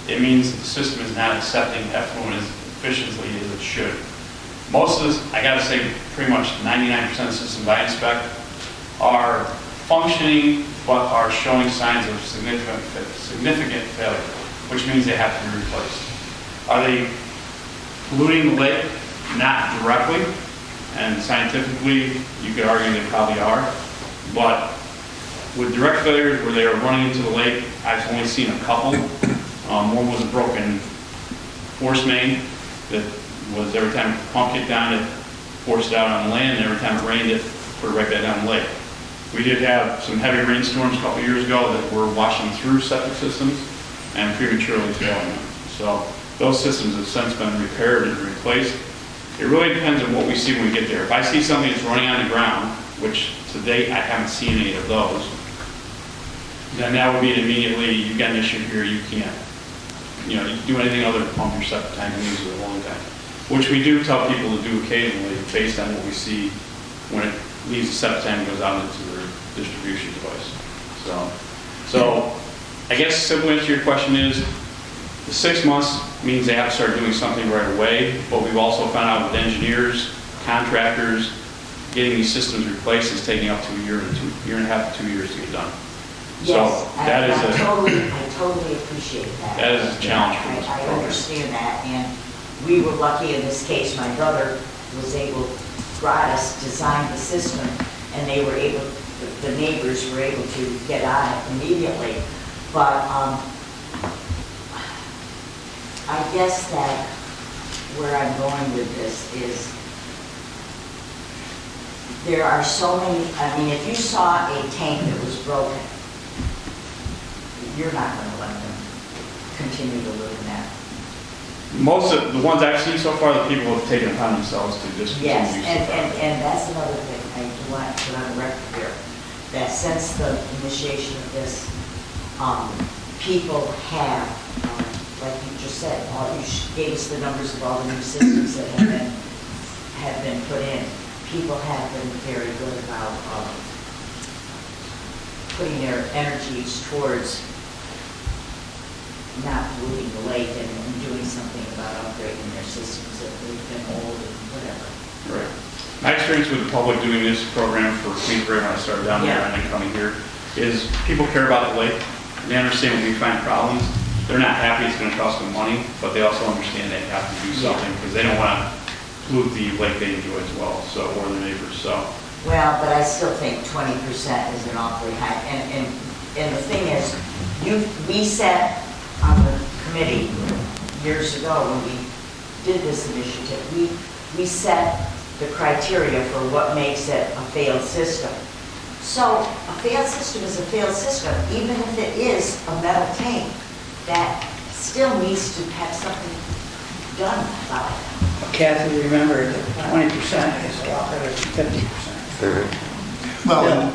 It means that the system is not accepting effluent as efficiently as it should. Most of this, I gotta say, pretty much 99% of the systems I inspect are functioning, but are showing signs of significant failure, which means they have to be replaced. Are they polluting the lake? Not directly, and scientifically, you could argue they probably are, but with direct failures where they are running into the lake, I've only seen a couple. One was a broken force main that was every time the pump kicked down, it forced it out on the land, and every time it rained, it put it right back down the lake. We did have some heavy rainstorms a couple years ago that were washing through septic systems and prematurely failing them. So those systems have since been repaired and replaced. It really depends on what we see when we get there. If I see something that's running on the ground, which to date I haven't seen any of those, then that would mean immediately you've got an issue here, you can't do anything other than pump your septic tank and use it a long time. Which we do tell people to do occasionally based on what we see when it leaves the septic tank and goes out into distribution device. So I guess the simple answer to your question is, the 6 months means they have to start doing something right away, but we've also found out with engineers, contractors, getting these systems replaced is taking up to a year and a half to 2 years to get done. Yes, So that is I totally appreciate that. That is a challenge for this I program. understand that, and we were lucky in this case. My brother was able, brought us, designed the system, and they were able, the neighbors were able to get on it immediately. But I guess that where I'm going with this is, there are so many, I mean, if you saw a tank that was broken, you're not going to let them continue to live in that. Most of the ones I've seen so far, the people have taken it upon themselves to just continue Yes, use the and product. that's another thing I do want to put on the record here, that since the initiation of this, people have, like you just said, you gave us the numbers of all the new systems that have been put in. People have been very good about putting their energies towards not polluting the lake and doing something about upgrading their systems if they've been old and whatever. Right. My experience with the public doing this program for Queensbury when I started down there Yeah. and then coming here is people care about the lake. They understand when we find problems. They're not happy it's going to cost them money, but they also understand they have to do something because they don't want to pollute the lake they enjoy as well, so, or their neighbors, so. Well, but I still think 20% is an awfully high, and the thing is, we sat on the committee years ago when we did this initiative, we set the criteria for what makes it a failed system. So a failed system is a failed system, even if it is a metal tank, that still needs to have something done about it. Kathy, remember that 20% is a lot better than 50%. Well,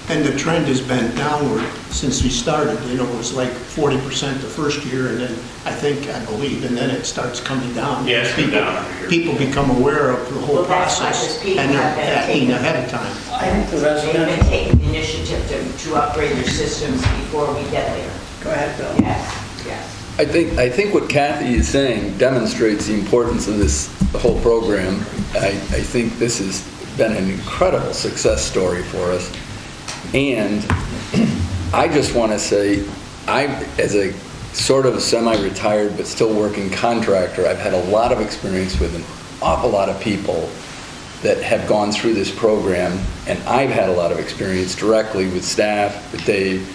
and the trend has been downward since we started. You know, it was like 40% the first year, and then I believe, and then it starts coming down. Yeah, it's come down every year. People become aware of the whole Well, that's why process, those people and they're have been acting taking- ahead of time. I think the They've been residential, taking the initiative to upgrade their systems before we get there. go ahead, Bill. Yes, yes. I think what Kathy is saying demonstrates the importance of this whole program. I think this has been an incredible success story for us. And I just want to say, as a sort of semi-retired but still working contractor, I've had a lot of experience with an awful lot of people that have gone through this program, and I've had a lot of experience directly with staff, with Dave,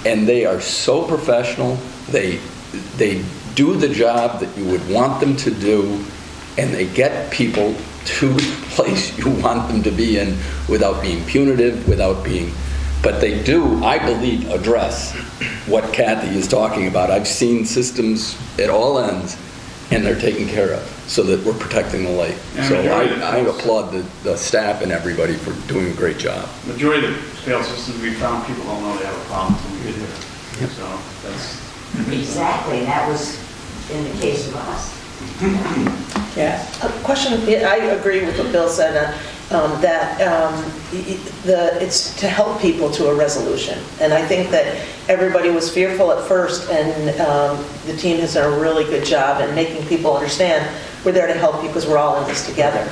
and they are so professional. They do the job that you would want them to do, and they get people to the place you want them to be in without being punitive, but they do, I believe, address what Kathy is talking about. I've seen systems at all ends, and they're taken care of so that we're protecting the lake. Yeah, So majority of the I folks- applaud the staff and everybody for doing a great job. Majority of the failed systems we found, people don't know they have a problem until we get there. So that's. Exactly, and that was in the case of us. Yeah. A question, I agree with what Bill said, that it's to help people to a resolution. And I think that everybody was fearful at first, and the team has done a really good job in making people understand we're there to help you because we're all in this together.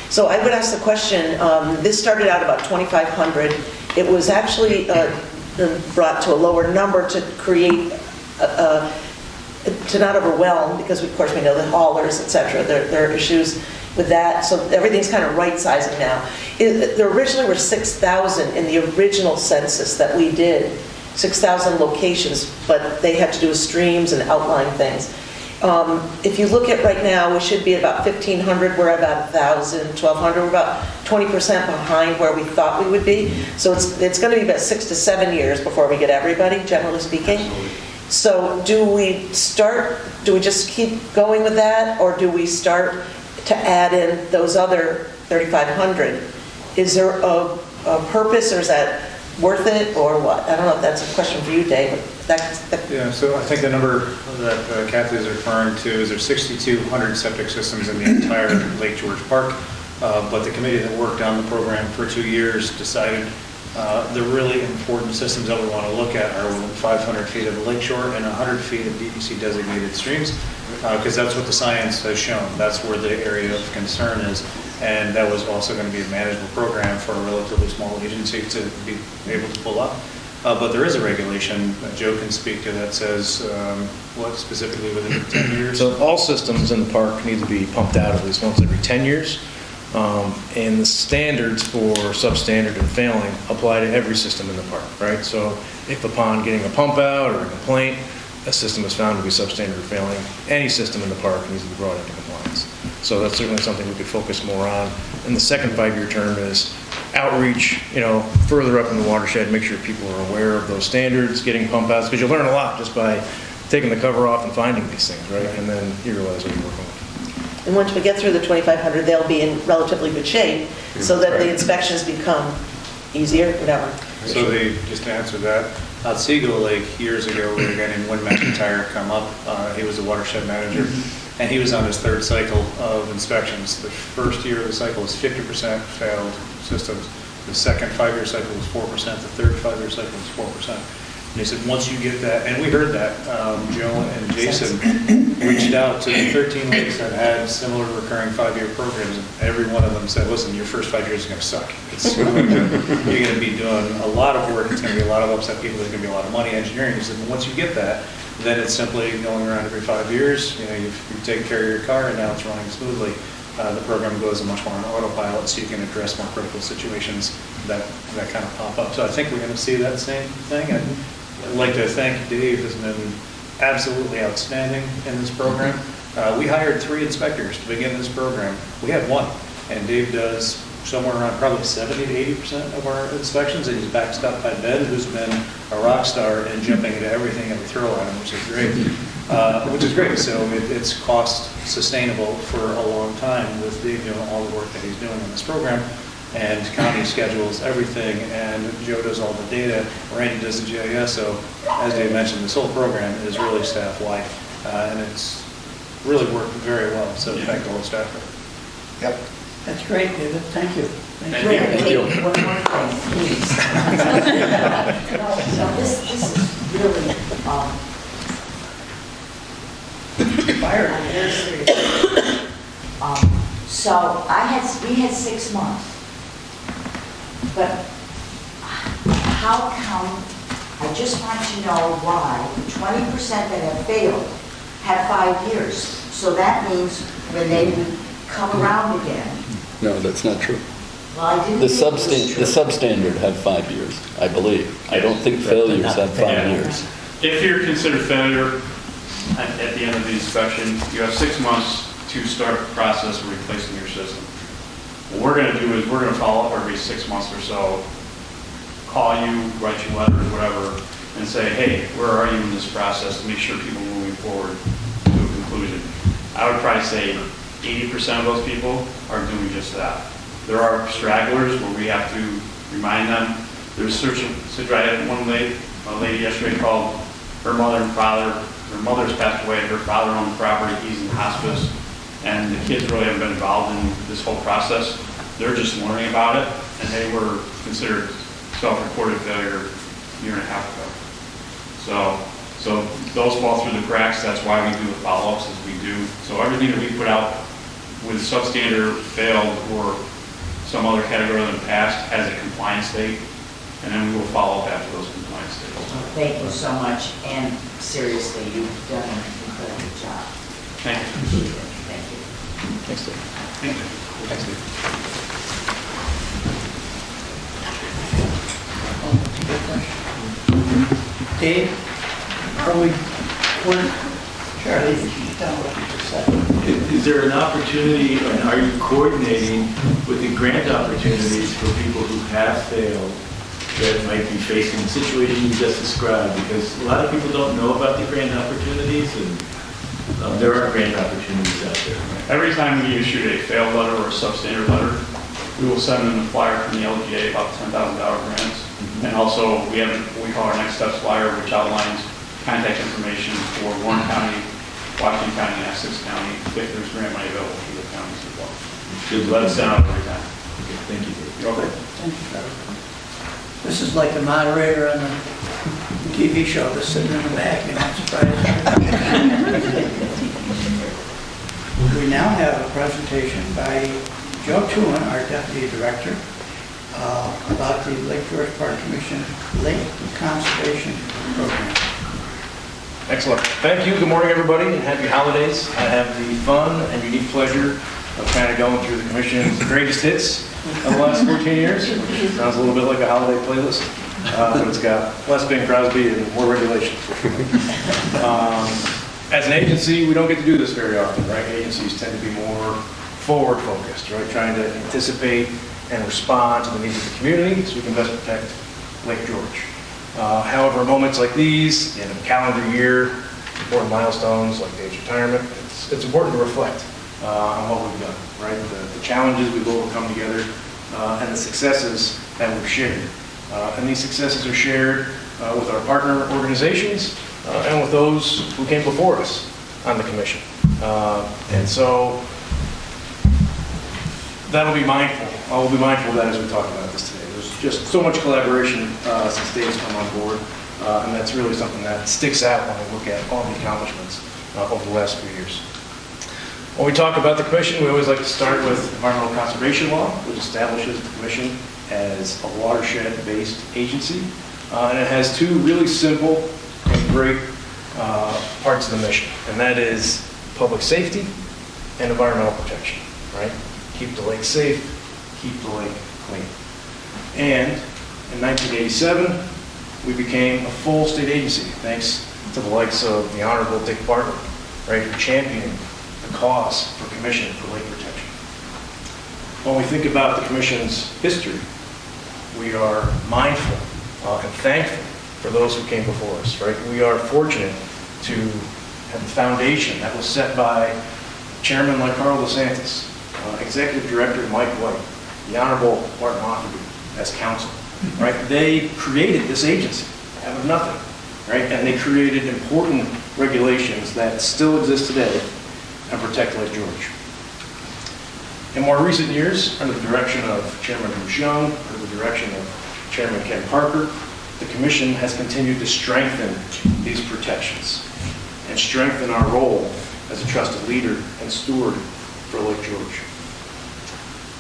So I would ask the question, this started out about 2,500. It was actually brought to a lower number to create to not overwhelm, because of course we know the haulers, et cetera, there are issues with that, so everything's kind of right-sizing now. There originally were 6,000 in the original census that we did, 6,000 locations, but they had to do with streams and outline things. If you look at right now, we should be at about 1,500, we're about 1,000, 1,200, we're about 20% behind where we thought we would be. So it's going to be about 6 to 7 years before we get everybody, generally speaking. Absolutely. So do we just keep going with that, or do we start to add in those other 3,500? Is there a purpose, or is that worth it, or what? I don't know if that's a question for you, Dave, but Yeah, so I think the number that Kathy is referring to is there's 6,200 septic systems in the entire Lake George Park, but the committee that worked on the program for 2 years decided The really important systems that we want to look at are within 500 feet of the lakeshore and 100 feet of DEC designated streams, because that's what the science has shown. That's where the area of concern is. And that was also going to be a manageable program for a relatively small agency to be able to pull up. But there is a regulation that Joe can speak to that says, what specifically within 10 years? So all systems in the park need to be pumped out at least once every 10 years. And the standards for substandard and failing apply to every system in the park, right? So if upon getting a pump out or a complaint, a system is found to be substandard or failing, any system in the park needs to be brought into compliance. So that's certainly something we could focus more on. And the second 5-year term is outreach, further up in the watershed, make sure people are aware of those standards, getting pump outs, because you'll learn a lot just by taking the cover off and finding these things, right? And then you realize what you're working with. And once we get through the 2,500, they'll be in relatively good shape, so that the inspections become easier, whatever. So just to answer that, at Seagull Lake, years ago, we were getting Win McIntyre come up. He was the watershed manager, and he was on his 3rd cycle of inspections. The first year of the cycle was 50% failed systems. The second 5-year cycle was 4%. The third 5-year cycle was 4%. And he said, once you get that, and we heard that, Joe and Jason reached out to the 13 lakes that had similar recurring 5-year programs, and every one of them said, listen, your first 5 years is going to suck. You're going to be doing a lot of work, it's going to be a lot of upset people, there's going to be a lot of money engineering. He said, but once you get that, then it's simply going around every 5 years, you've taken care of your car and now it's running smoothly. The program goes much more on autopilot, so you can address more critical situations that kind of pop up. So I think we're going to see that same thing. I'd like to thank Dave, who's been absolutely outstanding in this program. We hired 3 inspectors to begin this program. We had 1, and Dave does somewhere around probably 70 to 80% of our inspections, and he's backed up by Ben, who's been a rock star in jumping into everything that we throw at him, which is great. So it's cost sustainable for a long time with Dave doing all the work that he's doing in this program. And county schedules everything, and Joe does all the data, Randy does the GIS, so as Dave mentioned, this whole program is really staff-wide, and it's really worked very well, so thank all the staff. Yep. That's great, David, thank you. Thank you. One more thing, please. So this is really, I'm very serious. So we had 6 months. But how come, I just want to know why the 20% that have failed have 5 years. So that means when they would come around again. No, that's not true. Well, I didn't The think it was true. substandard have 5 years, I believe. I don't think failures have 5 years. If you're considered failure at the end of the inspection, you have 6 months to start the process of replacing your system. What we're going to do is we're going to follow up every 6 months or so, call you, write you letters, whatever, and say, hey, where are you in this process to make sure people are moving forward to a conclusion. I would probably say 80% of those people are doing just that. There are stragglers where we have to remind them. There's one lady yesterday called her mother and father. Her mother's passed away, her father owned the property, he's in hospice, and the kids really haven't been involved in this whole process. They're just learning about it, and they were considered self-reported failure a year and a half ago. So those fall through the cracks. That's why we do the follow-ups as we do. So everything that we put out with substandard, failed, or some other category in the past has a compliance date, and then we will follow up after those compliance dates. Thank you so much, and seriously, you've done an incredible job. Thank you. Thank you. Thanks, Dave. Thank you. Thanks, Dave. Dave, are we, sure, tell what you just said. Is there an opportunity, and are you coordinating with the grant opportunities for people who have failed that might be facing the situation you just described? Because a lot of people don't know about the grant opportunities, and there are grant opportunities out there. Every time we issue a failed letter or a substandard letter, we will send them a flyer from the LGA about $10,000 grants. And also, we have what we call our Next Steps flyer, which outlines contact information for Warren County, Washington County, and Essex County, if there's grant money available for the counties as well. Good. Let us send out every time. Okay, thank you, Dave. You're welcome. Thank you. This is like the moderator on the TV show that's sitting in the back, you're not surprised. We now have a presentation by Joe Tooman, our Deputy Director, about the Lake George Park Commission Lake Conservation Program. Excellent. Thank you. Good morning, everybody, and happy holidays. I have the fun and unique pleasure of kind of going through the Commission's greatest hits of the last 14 years. Sounds a little bit like a holiday playlist, but it's got less Bing Crosby and more regulations. As an agency, we don't get to do this very often, right? Agencies tend to be more forward-focused, right? Trying to anticipate and respond to the needs of the community so we can best protect Lake George. However, moments like these, the end of a calendar year, important milestones like Dave's retirement, it's important to reflect on what we've done, right? The challenges we've overcome together and the successes that we've shared. And these successes are shared with our partner organizations and with those who came before us on the commission. And so that'll be mindful. I will be mindful of that as we talk about this today. There's just so much collaboration since Dave's come on board, and that's really something that sticks out when we look at all the accomplishments over the last few years. When we talk about the commission, we always like to start with environmental conservation law, which establishes the commission as a watershed-based agency, and it has two really simple and great parts of the mission, and that is public safety and environmental protection, right? Keep the lake safe, keep the lake clean. And in 1987, we became a full state agency, thanks to the likes of the Honorable Dick Bartlett, right, who championed the cause for commission for lake protection. When we think about the commission's history, we are mindful and thankful for those who came before us, right? We are fortunate to have the foundation that was set by Chairman like Carl DeSantis, Executive Director Mike White, the Honorable Martin Lotherby as counsel, right? They created this agency out of nothing, right? And they created important regulations that still exist today and protect Lake George. In more recent years, under the direction of Chairman Bruce Young, under the direction of Chairman Ken Parker, the Commission has continued to strengthen these protections and strengthen our role as a trusted leader and steward for Lake George.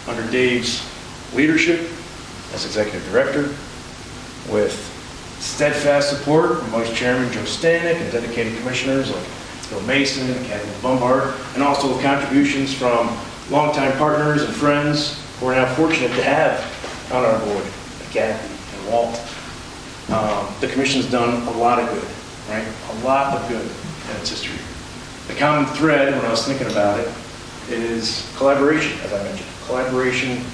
Under Dave's leadership as Executive Director, with steadfast support from Vice Chairman Joe Stanek and dedicated commissioners like Bill Mason and Kathy Bombard, and also with contributions from longtime partners and friends who are now fortunate to have on our board, like Kathy and Walt. The Commission's done a lot of good, right? A lot of good in its history. The common thread, when I was thinking about it, is collaboration, as I mentioned. Collaboration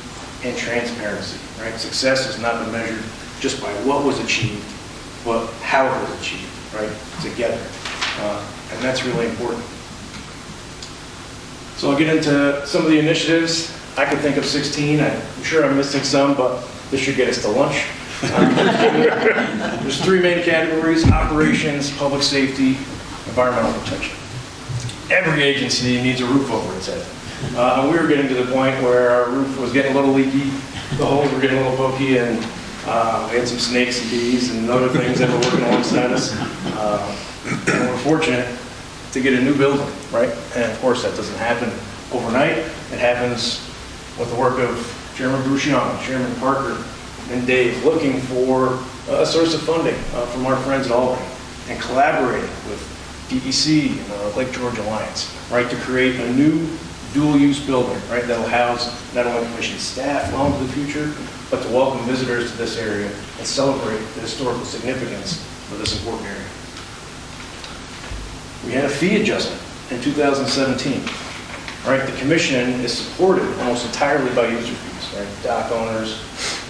and transparency, right? Success has not been measured just by what was achieved, but how it was achieved, right? Together. And that's really important. So I'll get into some of the initiatives. I can think of 16. I'm sure I'm missing some, but this should get us to lunch. There's three main categories: operations, public safety, environmental protection. Every agency needs a roof over its head. And we were getting to the point where our roof was getting a little leaky, the holes were getting a little pokey, and we had some snakes and bees and other things that were working alongside us. And we're fortunate to get a new building, right? And of course, that doesn't happen overnight. It happens with the work of Chairman Bruce Young, Chairman Parker, and Dave, looking for a source of funding from our friends at Albany, and collaborating with DEC and the Lake George Alliance, right, to create a new dual-use building, right, that will house not only Commission staff well into the future, but to welcome visitors to this area and celebrate the historical significance of this important area. We had a fee adjustment in 2017. Right, the Commission is supported almost entirely by user fees, right, dock owners,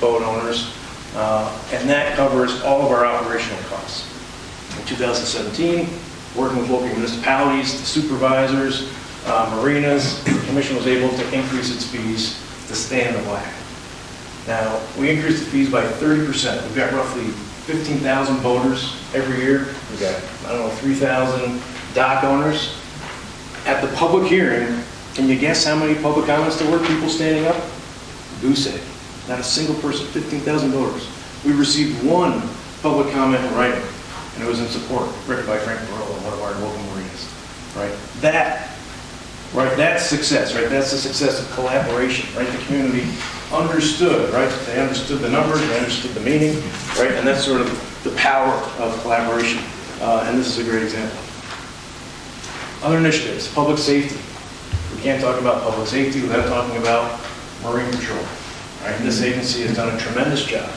boat owners, and that covers all of our operational costs. In 2017, working with local municipalities, the supervisors, marinas, the Commission was able to increase its fees to stay in the black. Now, we increased the fees by 30%. We've got roughly 15,000 boaters every year. We've got, 3,000 dock owners. At the public hearing, can you guess how many public comments there were, people standing up? Goose egg. Not a single person, 15,000 voters. We received one public comment in writing, and it was in support, written by Frank Barolo, one of our local marinas, right? That's success, right? That's the success of collaboration, right? The community understood, right? They understood the numbers, they understood the meaning, right? And that's sort of the power of collaboration, and this is a great example. Other initiatives, public safety. We can't talk about public safety without talking about Marine Patrol, right? This agency has done a tremendous job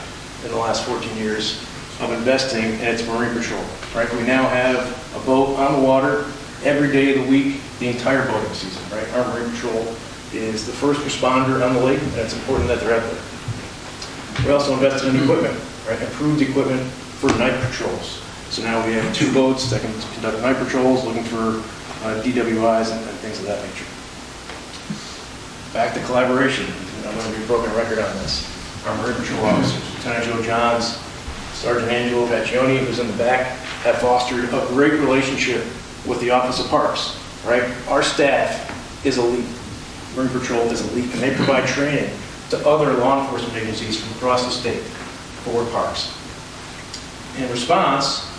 in the last 14 years of investing in its Marine Patrol, right? We now have a boat on the water every day of the week, the entire boating season, right? Our Marine Patrol is the first responder on the lake, and it's important that they're out there. We also invested in equipment, right? Improved equipment for night patrols. So now we have 2 boats that can conduct night patrols, looking for DWIs and things of that nature. Back to collaboration. I'm going to be a broken record on this. Our Marine Patrol officers, Lieutenant Joe Johns, Sergeant Angelo Paccioni, who's in the back, have fostered a great relationship with the Office of Parks, right? Our staff is elite. Marine Patrol is elite, and they provide training to other law enforcement agencies from across the state for parks. In response,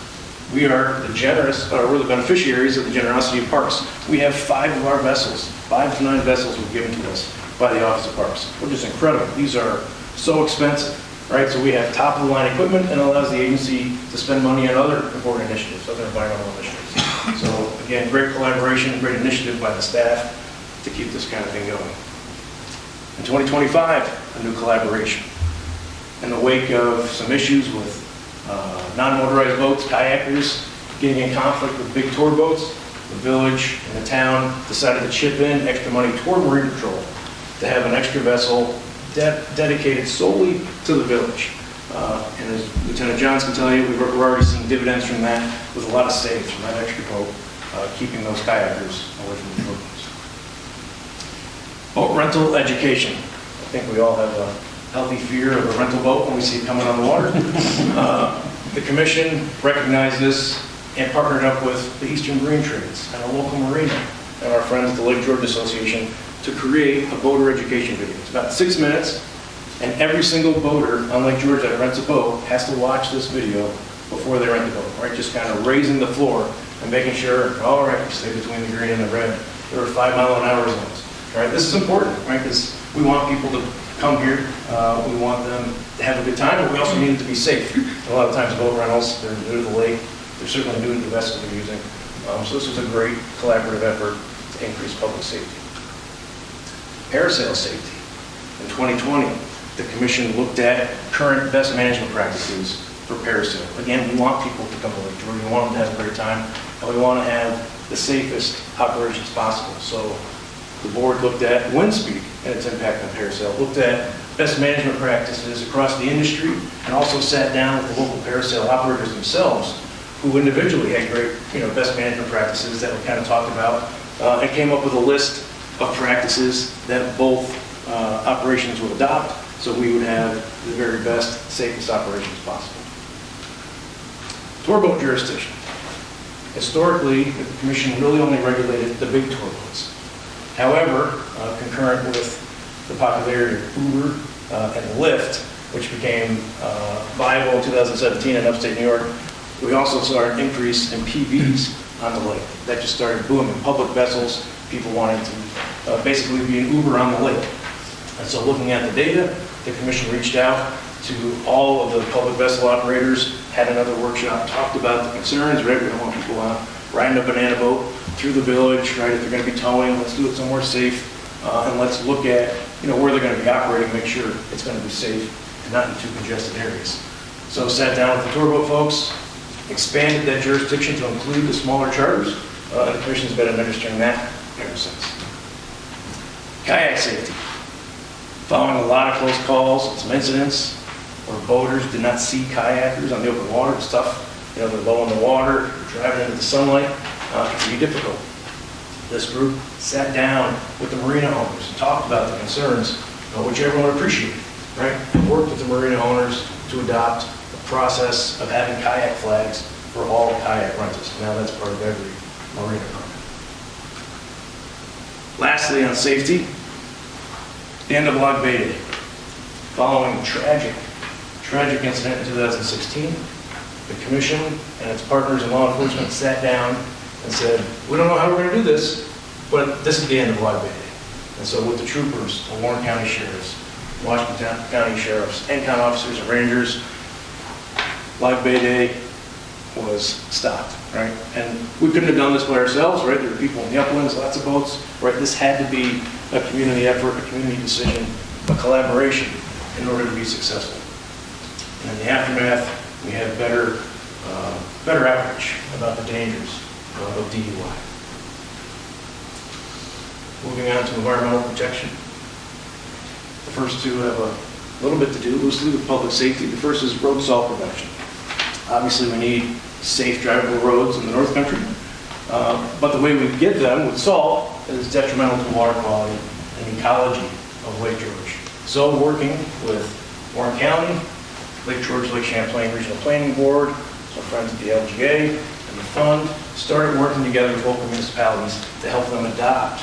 we're the beneficiaries of the generosity of parks. We have 5 of our vessels, 5 to 9 vessels were given to us by the Office of Parks, which is incredible. These are so expensive, right? So we have top-of-the-line equipment and allows the agency to spend money on other important initiatives, other environmental initiatives. So again, great collaboration, great initiative by the staff to keep this kind of thing going. In 2025, a new collaboration. In the wake of some issues with non-motorized boats, kayakers getting in conflict with big tour boats, the village and the town decided to chip in extra money toward Marine Patrol to have an extra vessel dedicated solely to the village. And as Lieutenant Johns can tell you, we're already seeing dividends from that with a lot of saves from that extra boat, keeping those kayakers away from the tour boats. Boat rental education. I think we all have a healthy fear of a rental boat when we see it coming on the water. The commission recognized this and partnered up with the Eastern Marine Trades and a local marina and our friends at the Lake George Association to create a boater education video. It's about 6 minutes, and every single boater on Lake George that rents a boat has to watch this video before they rent the boat, right? Just kind of raising the floor and making sure, all right, stay between the green and the red. There are 5-mile-an-hour zones, right? This is important, right? Because we want people to come here. We want them to have a good time, but we also need them to be safe. A lot of times boat rentals, they're new to the lake. They're certainly new to the vessels they're using. So this was a great collaborative effort to increase public safety. Parasail safety. In 2020, the commission looked at current best management practices for parasail. Again, we want people to come to Lake George. We want them to have a great time, and we want to have the safest operations possible. So the board looked at wind speed and its impact on parasail, looked at best management practices across the industry, and also sat down with the local parasail operators themselves, who individually had great, best management practices that we kind of talked about, and came up with a list of practices that both operations would adopt, so we would have the very best, safest operations possible. Tour boat jurisdiction. Historically, the commission really only regulated the big tour boats. However, concurrent with the popularity of Uber and Lyft, which became viable in 2017 in upstate New York, we also saw an increase in PVs on the lake. That just started booming. Public vessels, people wanting to basically be an Uber on the lake. And so looking at the data, the commission reached out to all of the public vessel operators, had another workshop, talked about the concerns, right? We don't want people riding a banana boat through the village, right? If they're going to be towing, let's do it somewhere safe. And let's look at, where they're going to be operating, make sure it's going to be safe and not in too congested areas. So sat down with the tour boat folks, expanded that jurisdiction to include the smaller charters, and the commission's been administering that ever since. Kayak safety. Following a lot of close calls and some incidents where boaters did not see kayakers on the open water, it's tough. They're low in the water, driving into the sunlight, it can be difficult. This group sat down with the marina owners and talked about the concerns, which everyone appreciated, right? And worked with the marina owners to adopt the process of having kayak flags for all kayak rentals. Now that's part of every marina permit. Lastly, on safety, the end of Log Bay Day. Following tragic tragic incident in 2016, the commission and its partners in law enforcement sat down and said, we don't know how we're going to do this, but this is the end of Live Bay Day. And so with the troopers, the Warren County Sheriffs, Washington County Sheriffs, NCON officers and rangers, Live Bay Day was stopped, right? And we couldn't have done this by ourselves, right? There were people in the uplands, lots of boats, right? This had to be a community effort, a community decision, a collaboration in order to be successful. And in the aftermath, we had better outreach about the dangers of DUI. Moving on to environmental protection. The first two have a little bit to do loosely with public safety. The first is road salt prevention. Obviously, we need safe, drivable roads in the North Country, but the way we get them with salt is detrimental to water quality and ecology of Lake George. So, working with Warren County, Lake George, Lake Champlain Regional Planning Board, our friends at the LGA and the fund, started working together with local municipalities to help them adopt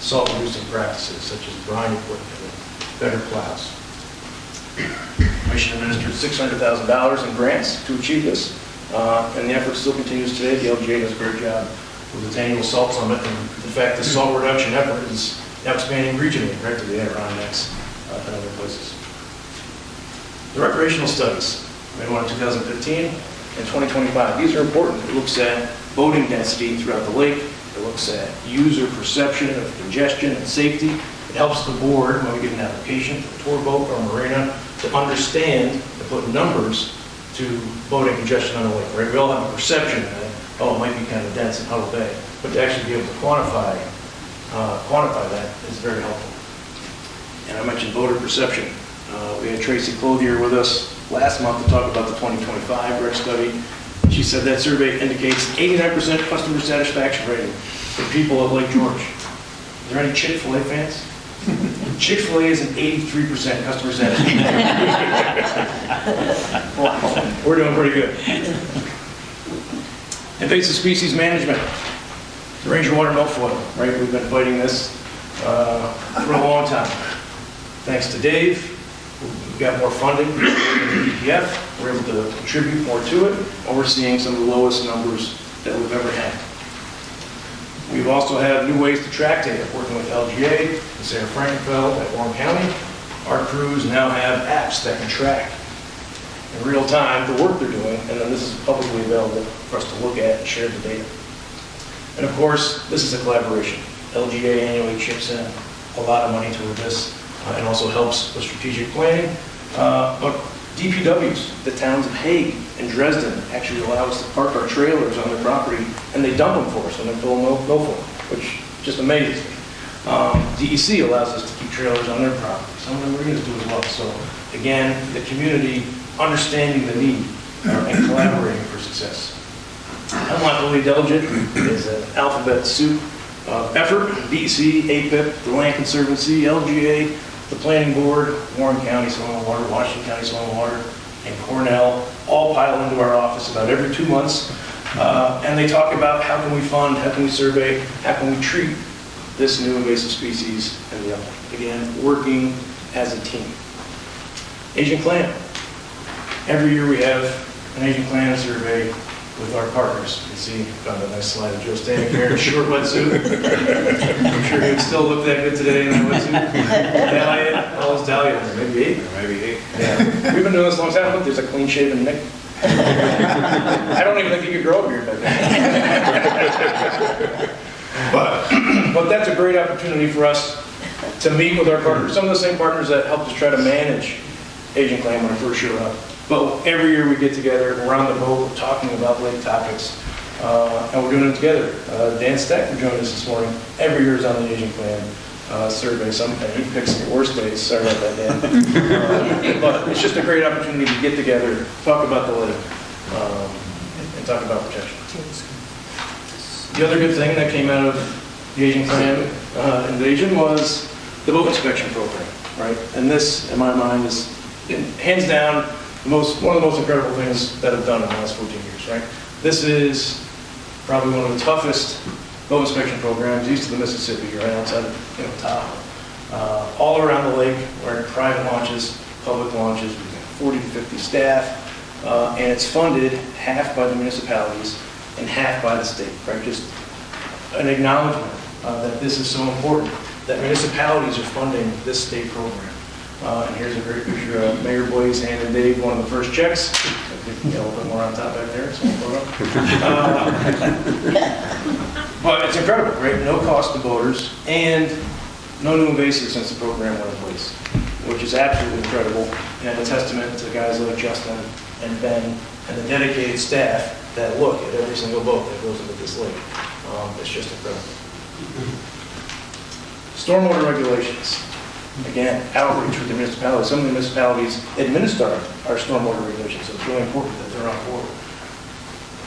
salt reducing practices such as brine equipment and better plows. The Commission administered $600,000 in grants to achieve this, and the effort still continues today. The LGA does a great job with its annual salt summit, and in fact, the salt reduction effort is now expanding regionally, right to the Adirondacks and other places. The recreational studies, we had one in 2015 and 2025. These are important. It looks at boating density throughout the lake. It looks at user perception of congestion and safety. It helps the board, when we get an application for a tour boat or marina, to understand and put numbers to boating congestion on the lake, right? We all have a perception that, oh, it might be kind of dense in Huddle Bay, but to actually be able to quantify that is very helpful. And I mentioned boater perception. We had Tracy Clothier with us last month to talk about the 2025 rec study. She said that survey indicates 89% customer satisfaction rating for people at Lake George. Is there any Chick-fil-A fans? Chick-fil-A is an 83% customer satisfaction. Wow. We're doing pretty good. Invasive species management. The Ranger water milfoil, right? We've been fighting this for a long time. Thanks to Dave, we've got more funding from the EPF. We're able to contribute more to it, and we're seeing some of the lowest numbers that we've ever had. We've also had new ways to track data, working with LGA and Sarah Frankenfeld at Warren County. Our crews now have apps that can track in real time the work they're doing, and then this is publicly available for us to look at and share the data. And of course, this is a collaboration. LGA annually chips in a lot of money toward this and also helps with strategic planning. But DPWs, the towns of Hague and Dresden, actually allow us to park our trailers on their property, and they dump them for us when they're full of milfoil, which just amazes me. DEC allows us to keep trailers on their property. Some of the marinas do as well. So again, the community understanding the need and collaborating for success. Unlockably Diligent is an alphabet soup effort. DEC, APIP, the Land Conservancy, LGA, the Planning Board, Warren County Soil and Water, Washington County Soil and Water, and Cornell all pile into our office about every 2 months. And they talk about how can we fund, how can we survey, how can we treat this new invasive species in the upland. Again, working as a team. Asian clam. Every year we have an Asian clam survey with our partners. You can see, found a nice slide of Joe standing here in a short wetsuit. I'm sure he would still look that good today in that wetsuit. Dahlia, how old's Dahlia? Maybe 8? Maybe 8. Yeah. We've been doing this a long time. Look, there's a clean-shaven Nick. I don't even think you could grow a beard back then. But that's a great opportunity for us to meet with our partners. Some of the same partners that helped us try to manage Asian clam when I first showed up. But every year we get together, we're on the boat, we're talking about lake topics, and we're doing it together. Dan Stack joined us this morning. Every year is on the Asian clam survey. And he picks the worst days. Sorry about that, Dan. But it's just a great opportunity to get together, talk about the lake, and talk about protection. The other good thing that came out of the Asian clam invasion was the boat inspection program, right? And this, in my mind, is hands down one of the most incredible things that I've done in the last 14 years, right? This is probably one of the toughest boat inspection programs east of the Mississippi, right outside of Tahoe. All around the lake, we're in private launches, public launches. We've got 40 to 50 staff, and it's funded half by the municipalities and half by the state, right? Just an acknowledgement that this is so important, that municipalities are funding this state program. And here's a great picture of Mayor Blaze handing Dave one of the first checks. I think a little bit more on top back there, so but it's incredible, right? No cost to voters and no new invasives since the program went in place, which is absolutely incredible and a testament to guys like Justin and Ben and the dedicated staff that look at every single boat that goes into this lake. It's just incredible. Stormwater regulations. Again, outreach with the municipalities. Some of the municipalities administer our stormwater regulations, so it's really important that they're on board.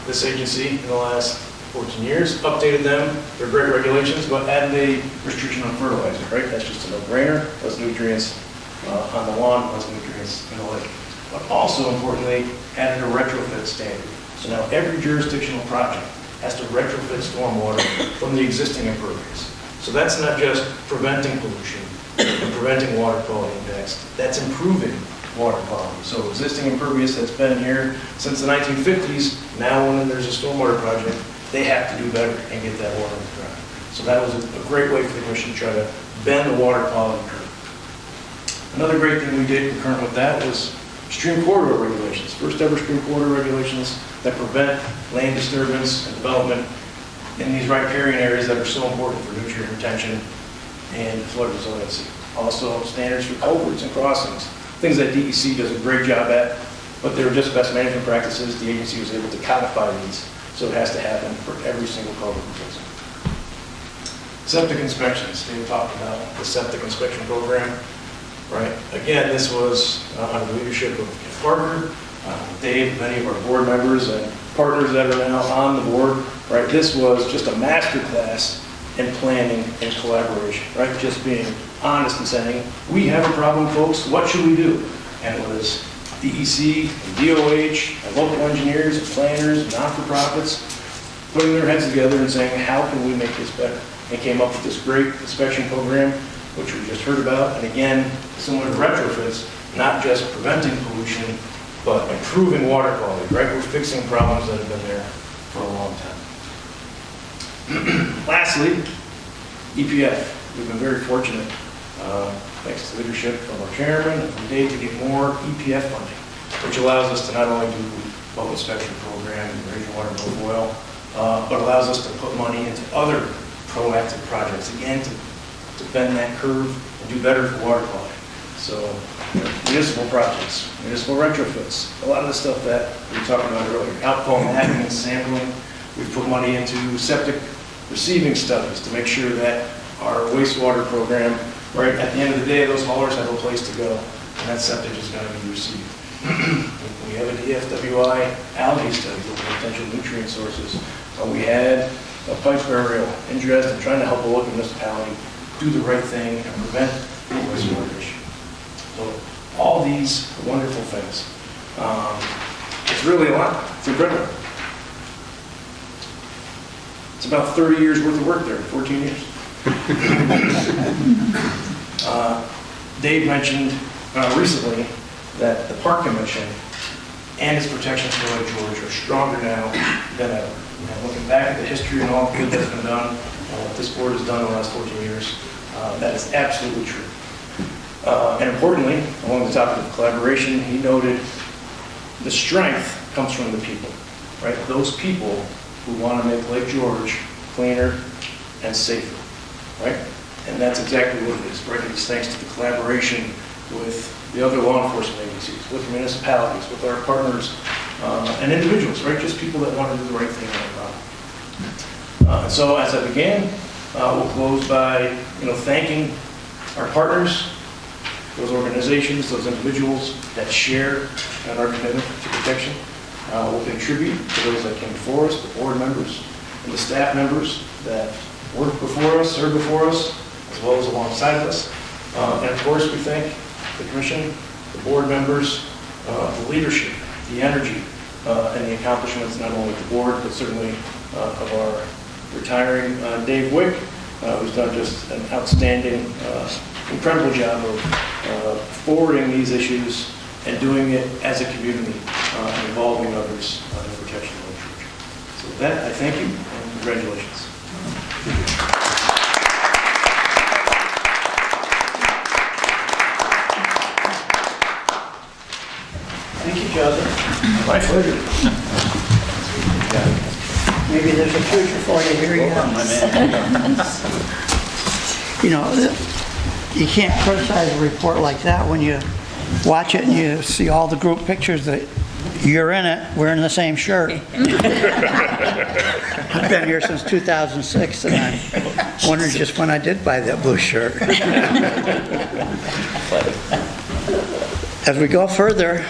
This agency, in the last 14 years, updated them. They're great regulations, but added a restriction on fertilizer, right? That's just a no-brainer. Less nutrients on the lawn, less nutrients in the lake. But also, importantly, added a retrofit standard. So now every jurisdictional project has to retrofit stormwater from the existing impervious. So that's not just preventing pollution and preventing water quality impacts. That's improving water quality. So existing impervious that's been here since the 1950s, now when there's a stormwater project, they have to do better and get that water in the ground. So that was a great way for the commission to try to bend the water quality curve. Another great thing we did concurrent with that was stream corridor regulations. First ever stream corridor regulations that prevent land disturbance and development in these riparian areas that are so important for nutrient retention and flood resiliency. Also, standards for culverts and crossings, things that DEC does a great job at, but they were just best management practices. The agency was able to codify these, so it has to happen for every single culvert replacement. Septic inspections, Dave talked about the septic inspection program, right? Again, this was under the leadership of Parker, Dave, many of our board members and partners that are now on the board, right? This was just a master class in planning and collaboration, right? Just being honest and saying, we have a problem, folks, what should we do? And it was DEC, and DOH, and local engineers, and planners, and not-for-profits, putting their heads together and saying, how can we make this better? And came up with this great inspection program, which we just heard about, and again, similar to retrofits, not just preventing pollution, but improving water quality, right? We're fixing problems that have been there for a long time. Lastly, EPF. We've been very fortunate, thanks to the leadership of our chairman and from Dave, to get more EPF funding, which allows us to not only do boat inspection program and raise water and oil, but allows us to put money into other proactive projects, again, to bend that curve and do better for water quality. So, municipal projects, municipal retrofits, a lot of the stuff that we talked about earlier, outfall mapping and sampling. We've put money into septic receiving studies to make sure that our wastewater program, right, at the end of the day, those haulers have a place to go, and that septic is going to be received. We have a DFWI algae study looking at potential nutrient sources. We had a pipe burial in Dresden trying to help a local municipality do the right thing and prevent the wastewater issue. So all these wonderful things. It's really a lot. It's incredible. It's about 30 years worth of work there, 14 years. Dave mentioned recently that the Park Commission and its protections for Lake George are stronger now than ever. And looking back at the history and all the good that's been done, what this board has done in the last 14 years, that is absolutely true. And importantly, along the topic of collaboration, he noted the strength comes from the people, right? Those people who want to make Lake George cleaner and safer, right? And that's exactly what it is, right? It's thanks to the collaboration with the other law enforcement agencies, with municipalities, with our partners, and individuals, right? Just people that want to do the right thing on the ground. So as I began, we'll close by, thanking our partners, those organizations, those individuals that share in our commitment to protection. We'll contribute to those that came before us, the board members and the staff members that worked before us, served before us, as well as alongside us. And of course, we thank the commission, the board members, the leadership, the energy, and the accomplishments not only of the board, but certainly of our retiring Dave Wick, who's done just an outstanding, incredible job of forwarding these issues and doing it as a community and involving others in the protection of Lake George. So with that, I thank you and congratulations. Thank you, Joseph. My pleasure. Maybe there's a future for you here. You know, you can't criticize a report like that when you watch it and you see all the group pictures that you're in it, wearing the same shirt. I've been here since 2006, and I'm wondering just when I did buy that blue shirt. As we go further,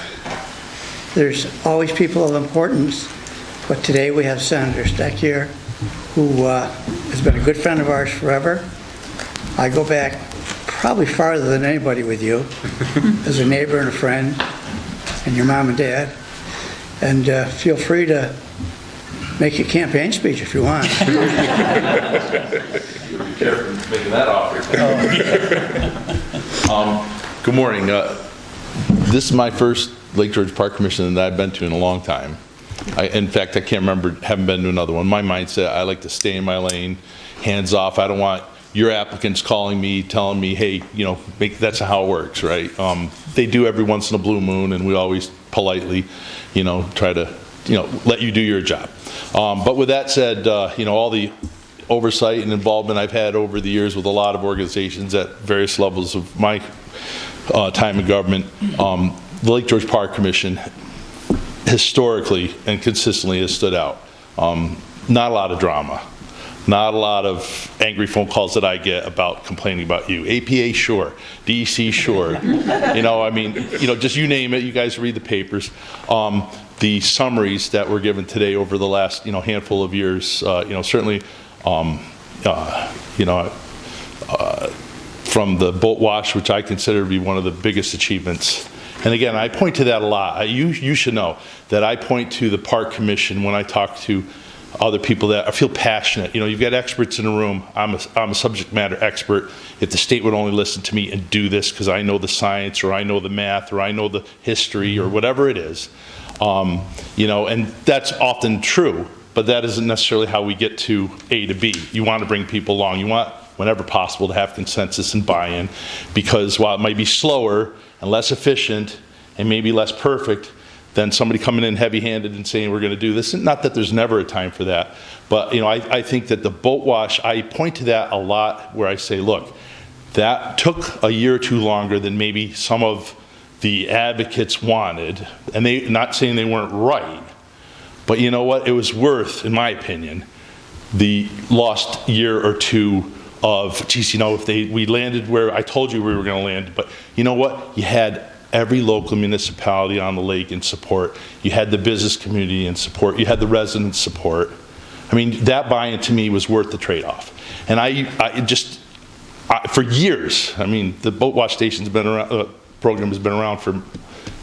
there's always people of importance, but today we have Senator Steck here, who has been a good friend of ours forever. I go back probably farther than anybody with you, as a neighbor and a friend, and your mom and dad. And feel free to make a campaign speech if you want. Be careful making that offer. Good morning. This is my first Lake George Park Commission that I've been to in a long time. In fact, I can't remember, haven't been to another one. My mindset, I like to stay in my lane, hands off. I don't want your applicants calling me, telling me, hey, you know, that's how it works, right? They do every once in a blue moon, and we always politely, you know, try to, you know, let you do your job. But with that said, you know, all the oversight and involvement I've had over the years with a lot of organizations at various levels of my time in government, the Lake George Park Commission historically and consistently has stood out. Not a lot of drama. Not a lot of angry phone calls that I get about complaining about you. APA, sure. DEC, sure. You know, I mean, you know, just you name it. You guys read the papers. The summaries that were given today over the last, you know, handful of years, you know, certainly, you know, from the boat wash, which I consider to be one of the biggest achievements. And again, I point to that a lot. You should know that I point to the Park Commission when I talk to other people that I feel passionate. You know, you've got experts in the room. I'm a subject matter expert. If the state would only listen to me and do this because I know the science or I know the math or I know the history or whatever it is, you know, and that's often true, but that isn't necessarily how we get to A to B. You want to bring people along. You want, whenever possible, to have consensus and buy-in, because while it might be slower and less efficient and maybe less perfect than somebody coming in heavy-handed and saying we're going to do this. And not that there's never a time for that, but you know, I think that the boat wash, I point to that a lot where I say, look, that took a year or two longer than maybe some of the advocates wanted, and they, not saying they weren't right, but you know what, it was worth, in my opinion, the lost year or two of, geez, you know, if we landed where I told you we were going to land, but you know what, you had every local municipality on the lake in support. You had the business community in support. You had the residents support. I mean, that buy-in to me was worth the trade-off. And for years, I mean, the boat wash station's been around, program has been around for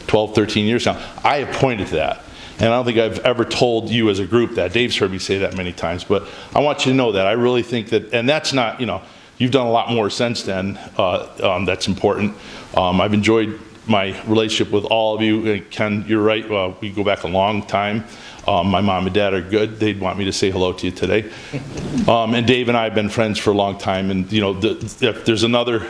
12, 13 years now. I have pointed to that. And I don't think I've ever told you as a group that. Dave's heard me say that many times, but I want you to know that. I really think that, and that's not, you know, you've done a lot more since then. That's important. I've enjoyed my relationship with all of you. Ken, you're right, we go back a long time. My mom and dad are good. They'd want me to say hello to you today. And Dave and I have been friends for a long time, and you know, if there's another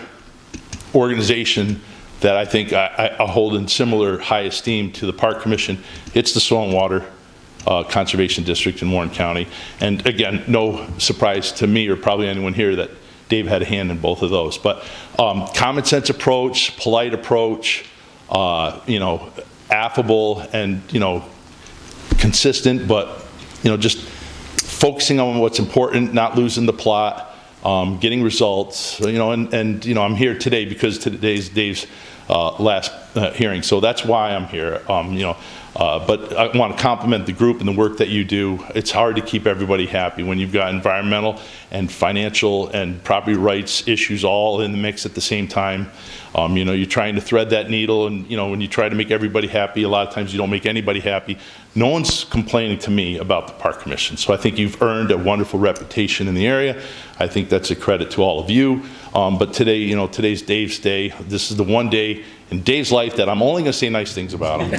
organization that I think I hold in similar high esteem to the Park Commission, it's the Soil and Water Conservation District in Warren County. And again, no surprise to me or probably anyone here that Dave had a hand in both of those. But common sense approach, polite approach, you know, affable and, you know, consistent, but, you know, just focusing on what's important, not losing the plot, getting results, you know, and you know, I'm here today because today's Dave's last hearing. So that's why I'm here, you know. But I want to compliment the group and the work that you do. It's hard to keep everybody happy when you've got environmental and financial and property rights issues all in the mix at the same time. You know, you're trying to thread that needle, and you know, when you try to make everybody happy, a lot of times you don't make anybody happy. No one's complaining to me about the Park Commission, so I think you've earned a wonderful reputation in the area. I think that's a credit to all of you. But today, you know, today's Dave's day. This is the one day in Dave's life that I'm only going to say nice things about him.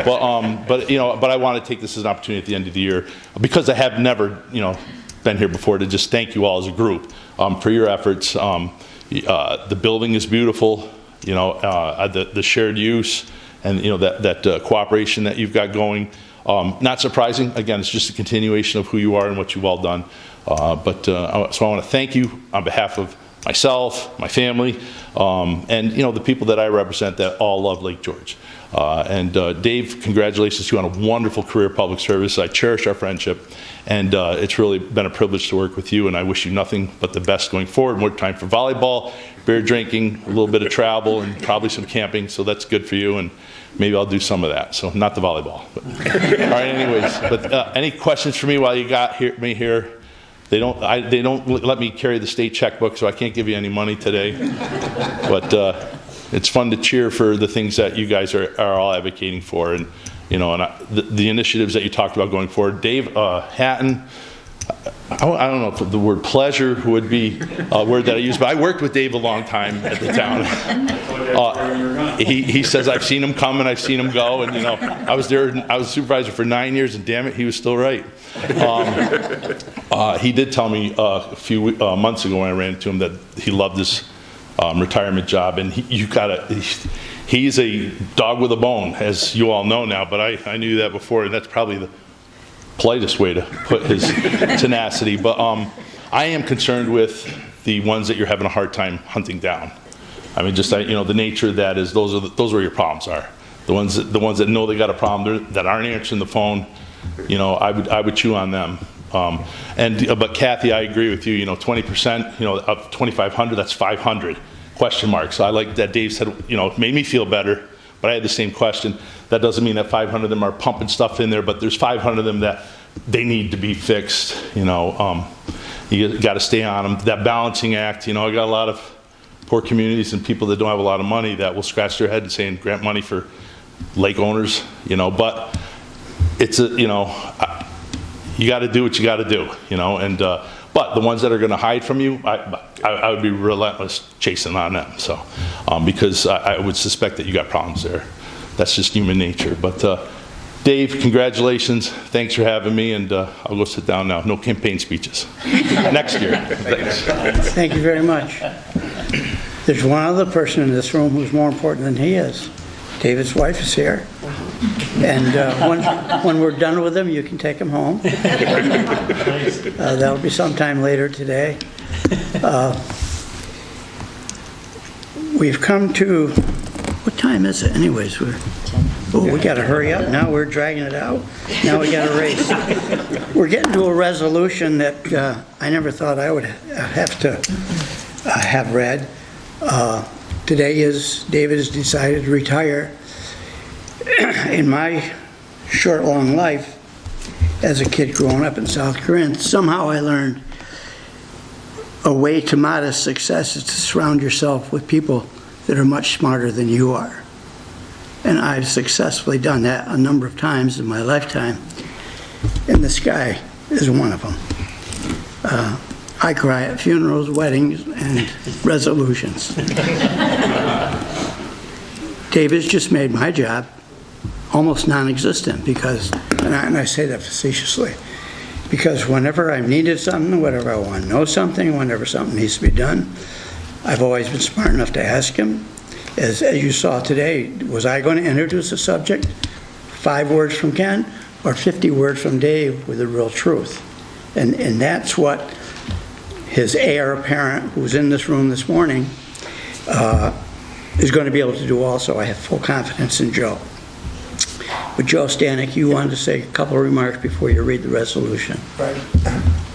But I want to take this as an opportunity at the end of the year, because I have never, been here before, to just thank you all as a group for your efforts. The building is beautiful, the shared use and, that cooperation that you've got going. Not surprising. Again, it's just a continuation of who you are and what you've all done. So I want to thank you on behalf of myself, my family, and the people that I represent that all love Lake George. And Dave, congratulations to you on a wonderful career of public service. I cherish our friendship, and it's really been a privilege to work with you, and I wish you nothing but the best going forward. More time for volleyball, beer drinking, a little bit of travel, and probably some camping, so that's good for you, and maybe I'll do some of that, so not the volleyball. But. All right, anyways, but any questions for me while you got me here? They don't let me carry the state checkbook, so I can't give you any money today. But it's fun to cheer for the things that you guys are all advocating for, and the initiatives that you talked about going forward. Dave Hatton, I don't know if the word pleasure would be a word that I use, but I worked with Dave a long time at the town. He says I've seen him come and I've seen him go, and I was a supervisor for 9 years, and damn it, he was still right. He did tell me a few months ago when I ran into him that he loved his retirement job, and he's a dog with a bone, as you all know now, but I knew that before, and that's probably the politest way to put his tenacity. But I am concerned with the ones that you're having a hard time hunting down. I mean, just the nature of that is those are where your problems are. The ones that know they got a problem, that aren't answering the phone. I would chew on them. But Kathy, I agree with you. 20%, of 2,500, that's 500 question marks. So I like that Dave said, it made me feel better. But I had the same question. That doesn't mean that 500 of them are pumping stuff in there, but there's 500 of them that they need to be fixed. You got to stay on them. That balancing act. I got a lot of poor communities and people that don't have a lot of money that will scratch their head and saying grant money for lake owners. But it's you got to do what you got to do. But the ones that are going to hide from you, I would be relentless chasing on them. So, because I would suspect that you got problems there. That's just human nature. But Dave, congratulations. Thanks for having me, and I'll go sit down now. No campaign speeches. Next year. Thanks. Thank you very much. There's one other person in this room who's more important than he is. David's wife is here. And when we're done with him, you can take him home. That'll be sometime later today. We've come to, what time is it anyways? We got to hurry up. Now we're dragging it out. Now we got to race. We're getting to a resolution that I never thought I would have to have read. Today David has decided to retire. In my short, long life, as a kid growing up in South Corinth, somehow I learned a way to modest success is to surround yourself with people that are much smarter than you are. And I've successfully done that a number of times in my lifetime, and this guy is one of them. I cry at funerals, weddings, and resolutions. David's just made my job almost non-existent because, and I say that facetiously, because whenever I've needed something, whenever I want to know something, whenever something needs to be done, I've always been smart enough to ask him. As you saw today, was I going to introduce a subject, 5 words from Ken, or 50 words from Dave with the real truth? And that's what his heir apparent, who's in this room this morning, is going to be able to do also. I have full confidence in Joe. But Joe Stanek, you wanted to say a couple of remarks before you read the resolution. Right.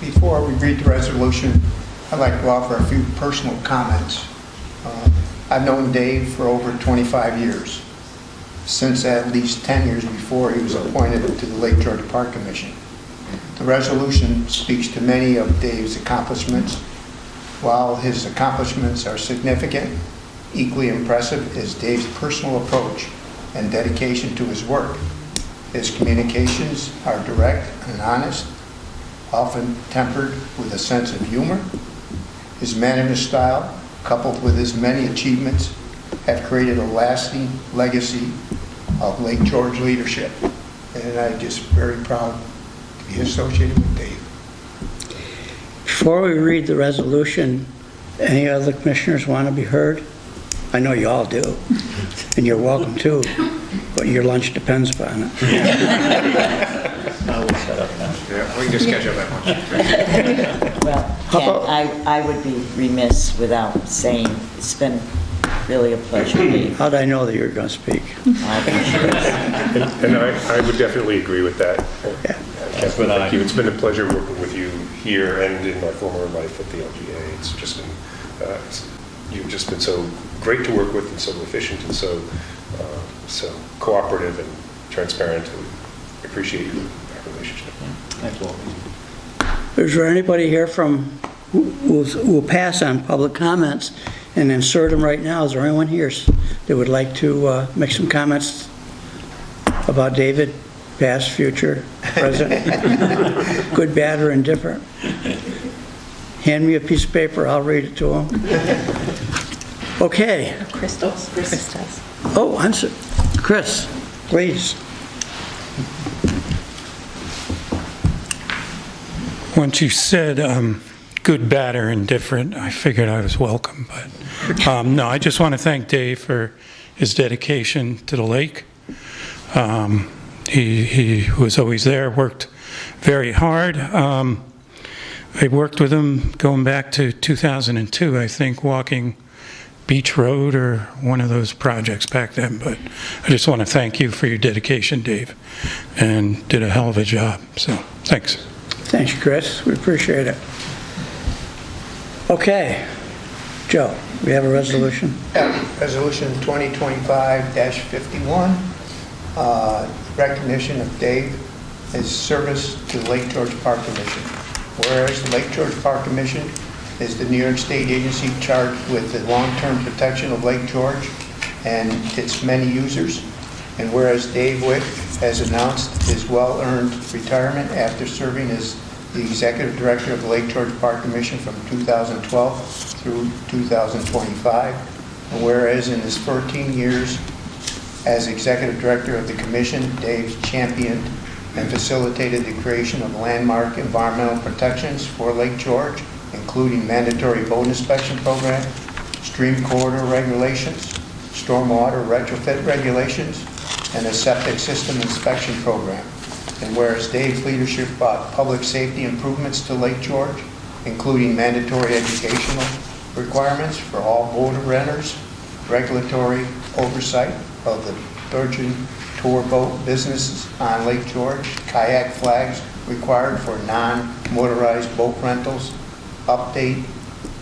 Before we read the resolution, I'd like to offer a few personal comments. I've known Dave for over 25 years, since at least 10 years before he was appointed to the Lake George Park Commission. The resolution speaks to many of Dave's accomplishments. While his accomplishments are significant, equally impressive is Dave's personal approach and dedication to his work. His communications are direct and honest, often tempered with a sense of humor. His management style, coupled with his many achievements, have created a lasting legacy of Lake George leadership. And I'm just very proud to be associated with Dave. Before we read the resolution, any other commissioners want to be heard? I know you all do, and you're welcome too, but your lunch depends upon it. Yeah, we can just catch up at lunch. Well, Ken, I would be remiss without saying it's been really a pleasure, Dave. How'd I know that you were going to speak? And I would definitely agree with that. Thank you. It's been a pleasure working with you here and in my former life at the LGA. It's just been, you've just been so great to work with and so efficient and so cooperative and transparent. And I appreciate that relationship. Thanks, Walt. Is there anybody here from, we'll pass on public comments and insert them right now. Is there anyone here that would like to make some comments about David, past, future, present, good, bad, or indifferent? Hand me a piece of paper, I'll read it to him. Okay. Crystals. Oh, Chris, please. Once you said good, bad, or indifferent, I figured I was welcome. But no, I just want to thank Dave for his dedication to the lake. He was always there, worked very hard. I worked with him going back to 2002, I think, walking Beach Road or one of those projects back then. But I just want to thank you for your dedication, Dave, and did a hell of a job. So thanks. Thanks, Chris. We appreciate it. Okay. Joe, we have a resolution? Yeah, Resolution 2025-51, recognition of Dave, his service to the Lake George Park Commission. Whereas the Lake George Park Commission is the New York State agency charged with the long-term protection of Lake George and its many users. And whereas Dave Wick has announced his well-earned retirement after serving as the Executive Director of the Lake George Park Commission from 2012 through 2025. And whereas in his 14 years as Executive Director of the Commission, Dave championed and facilitated the creation of landmark environmental protections for Lake George, including mandatory boat inspection program, stream corridor regulations, stormwater retrofit regulations, and a septic system inspection program. And whereas Dave's leadership brought public safety improvements to Lake George, including mandatory educational requirements for all boat renters, regulatory oversight of the Virgin Tour boat businesses on Lake George, kayak flags required for non-motorized boat rentals, update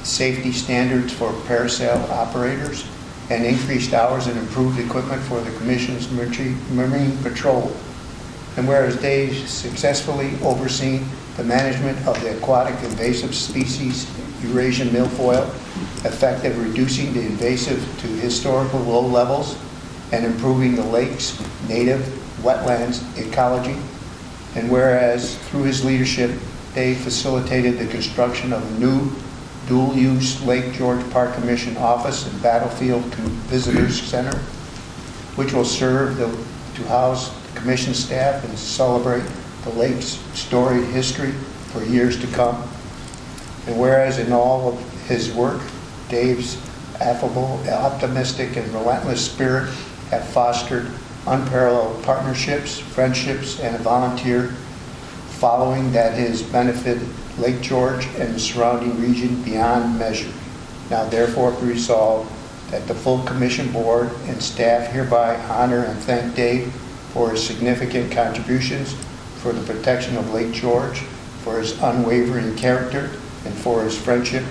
safety standards for parasail operators, and increased hours and improved equipment for the Commission's Marine Patrol. And whereas Dave successfully overseen the management of the aquatic invasive species Eurasian milfoil, effective reducing the invasive to historical low levels and improving the lake's native wetlands ecology. And whereas through his leadership, Dave facilitated the construction of a new dual-use Lake George Park Commission office and battlefield visitors center, which will serve to house the Commission staff and celebrate the lake's storied history for years to come. And whereas in all of his work, Dave's affable, optimistic, and relentless spirit have fostered unparalleled partnerships, friendships, and a volunteer following that has benefited Lake George and the surrounding region beyond measure. Now therefore be resolved that the full Commission board and staff hereby honor and thank Dave for his significant contributions for the protection of Lake George, for his unwavering character, and for his friendship.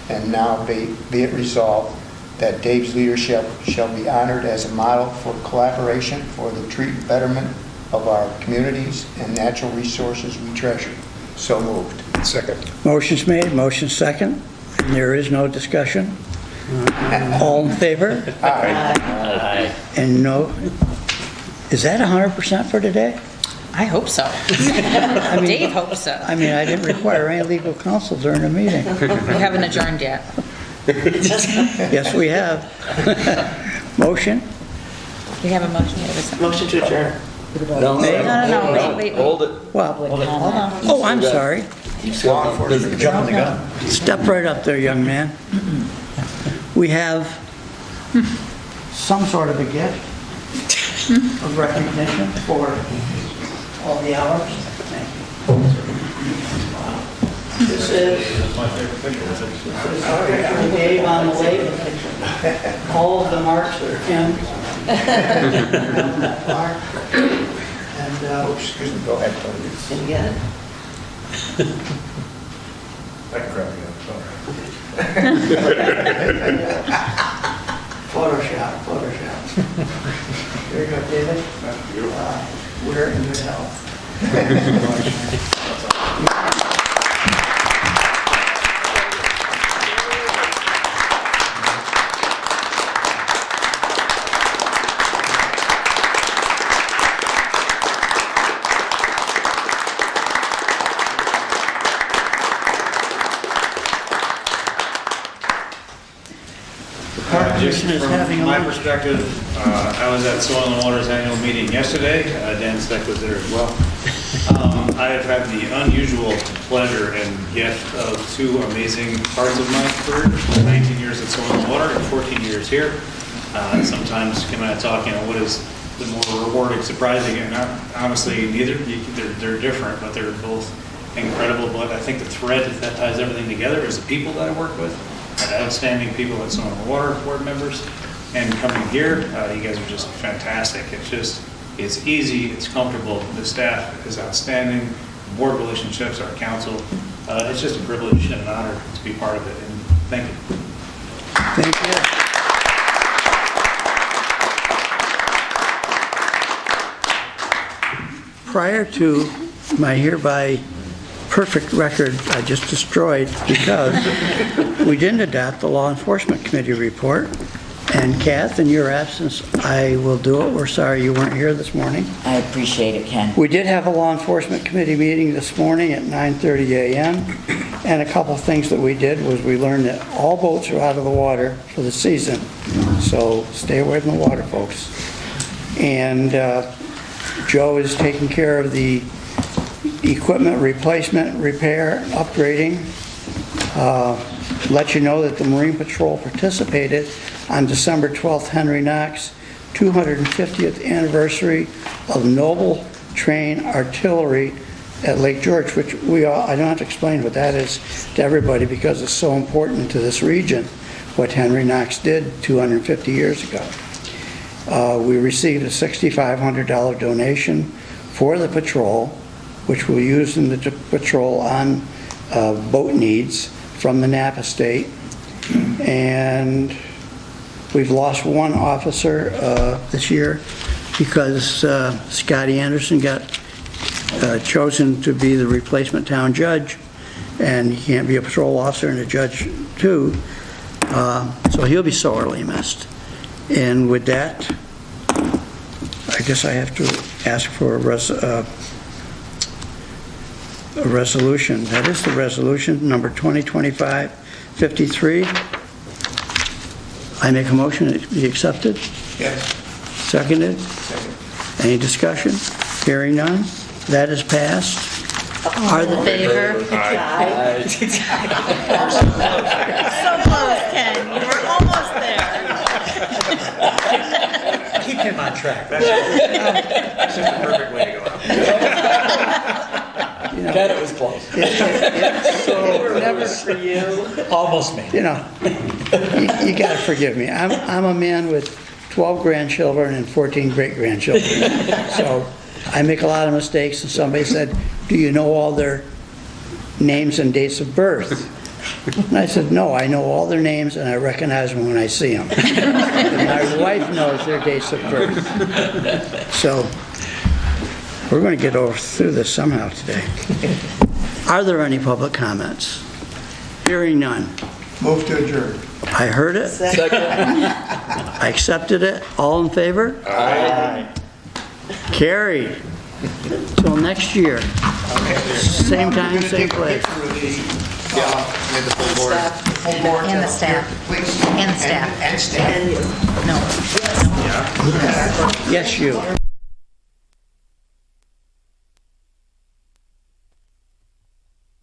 And now be it resolved that Dave's leadership shall be honored as a model for collaboration for the betterment of our communities and natural resources we treasure. So moved. Second. Motion's made, motion second. There is no discussion. All in favor? Aye. And no, is that 100% for today? I hope so. I mean, Dave hopes so. I mean, I didn't require any legal counsel during the meeting. We haven't adjourned yet. Yes, we have. Motion? We have a motion, we have a second. Motion to adjourn. No, No, wait. Hold it. Well, Hold on. oh, I'm sorry. Jumping the gun. Step right up there, young man. We have some sort of a gift of recognition for all the hours. Thank you. This is our picture of Dave on the lake. All of the marks are him. On that mark. And, Excuse me, go ahead, Tony. And again. I can grab you. Photoshop. There you go, David. We're in good health. Just Commission is having a from my lunch. perspective, I was at Soil and Water's annual meeting yesterday. Dan Steck was there as well. I have had the unusual pleasure and gift of two amazing parts of my career, 19 years at Soil and Water and 14 years here. Sometimes Kim and I talk, what is the more rewarding, surprising, and honestly, neither, they're different, but they're both incredible. But I think the thread that ties everything together is the people that I work with. Outstanding people at Soil and Water board members, and coming here, you guys are just fantastic. It's easy, it's comfortable, the staff is outstanding, board relationships, our council, it's just a privilege and an honor to be part of it, and thank you. Thank you. Prior to my hereby perfect record I just destroyed because we didn't adopt the Law Enforcement Committee report. And Kath, in your absence, I will do it. We're sorry you weren't here this morning. I appreciate it, Ken. We did have a Law Enforcement Committee meeting this morning at 9:30 a.m. And a couple of things that we did was we learned that all boats are out of the water for the season. So stay away from the water, folks. And Joe is taking care of the equipment replacement, repair, upgrading. Let you know that the Marine Patrol participated on December 12th, Henry Knox 250th anniversary of Noble Train Artillery at Lake George, which I don't have to explain what that is to everybody because it's so important to this region, what Henry Knox did 250 years ago. We received a $6,500 donation for the patrol, which we'll use in the patrol on boat needs from the Napa State. And we've lost one officer this year because Scotty Anderson got chosen to be the replacement town judge, and he can't be a patrol officer and a judge too. So he'll be sorely missed. And with that, I guess I have to ask for a resolution. That is the resolution number 2025-53. I make a motion it be accepted. Yes. Seconded. Any discussion? Hearing none. That is passed. All in favor? Aye. So close, Ken. You were almost there. Keep him on track. That's just the perfect way to go out. Ken, it was close. So never for you. Almost me. You got to forgive me. I'm a man with 12 grandchildren and 14 great-grandchildren. So I make a lot of mistakes, and somebody said, do you know all their names and dates of birth? And I said, no, I know all their names, and I recognize them when I see them. And my wife knows their dates of birth. So we're going to get through this somehow today. Are there any public comments? Hearing none. Move to adjourn. I heard it. Second. I accepted it. All in favor? Aye. Carried. Till next year. Same time, same place. With the full board. And the staff. And the staff. And staff. No. Yes, you.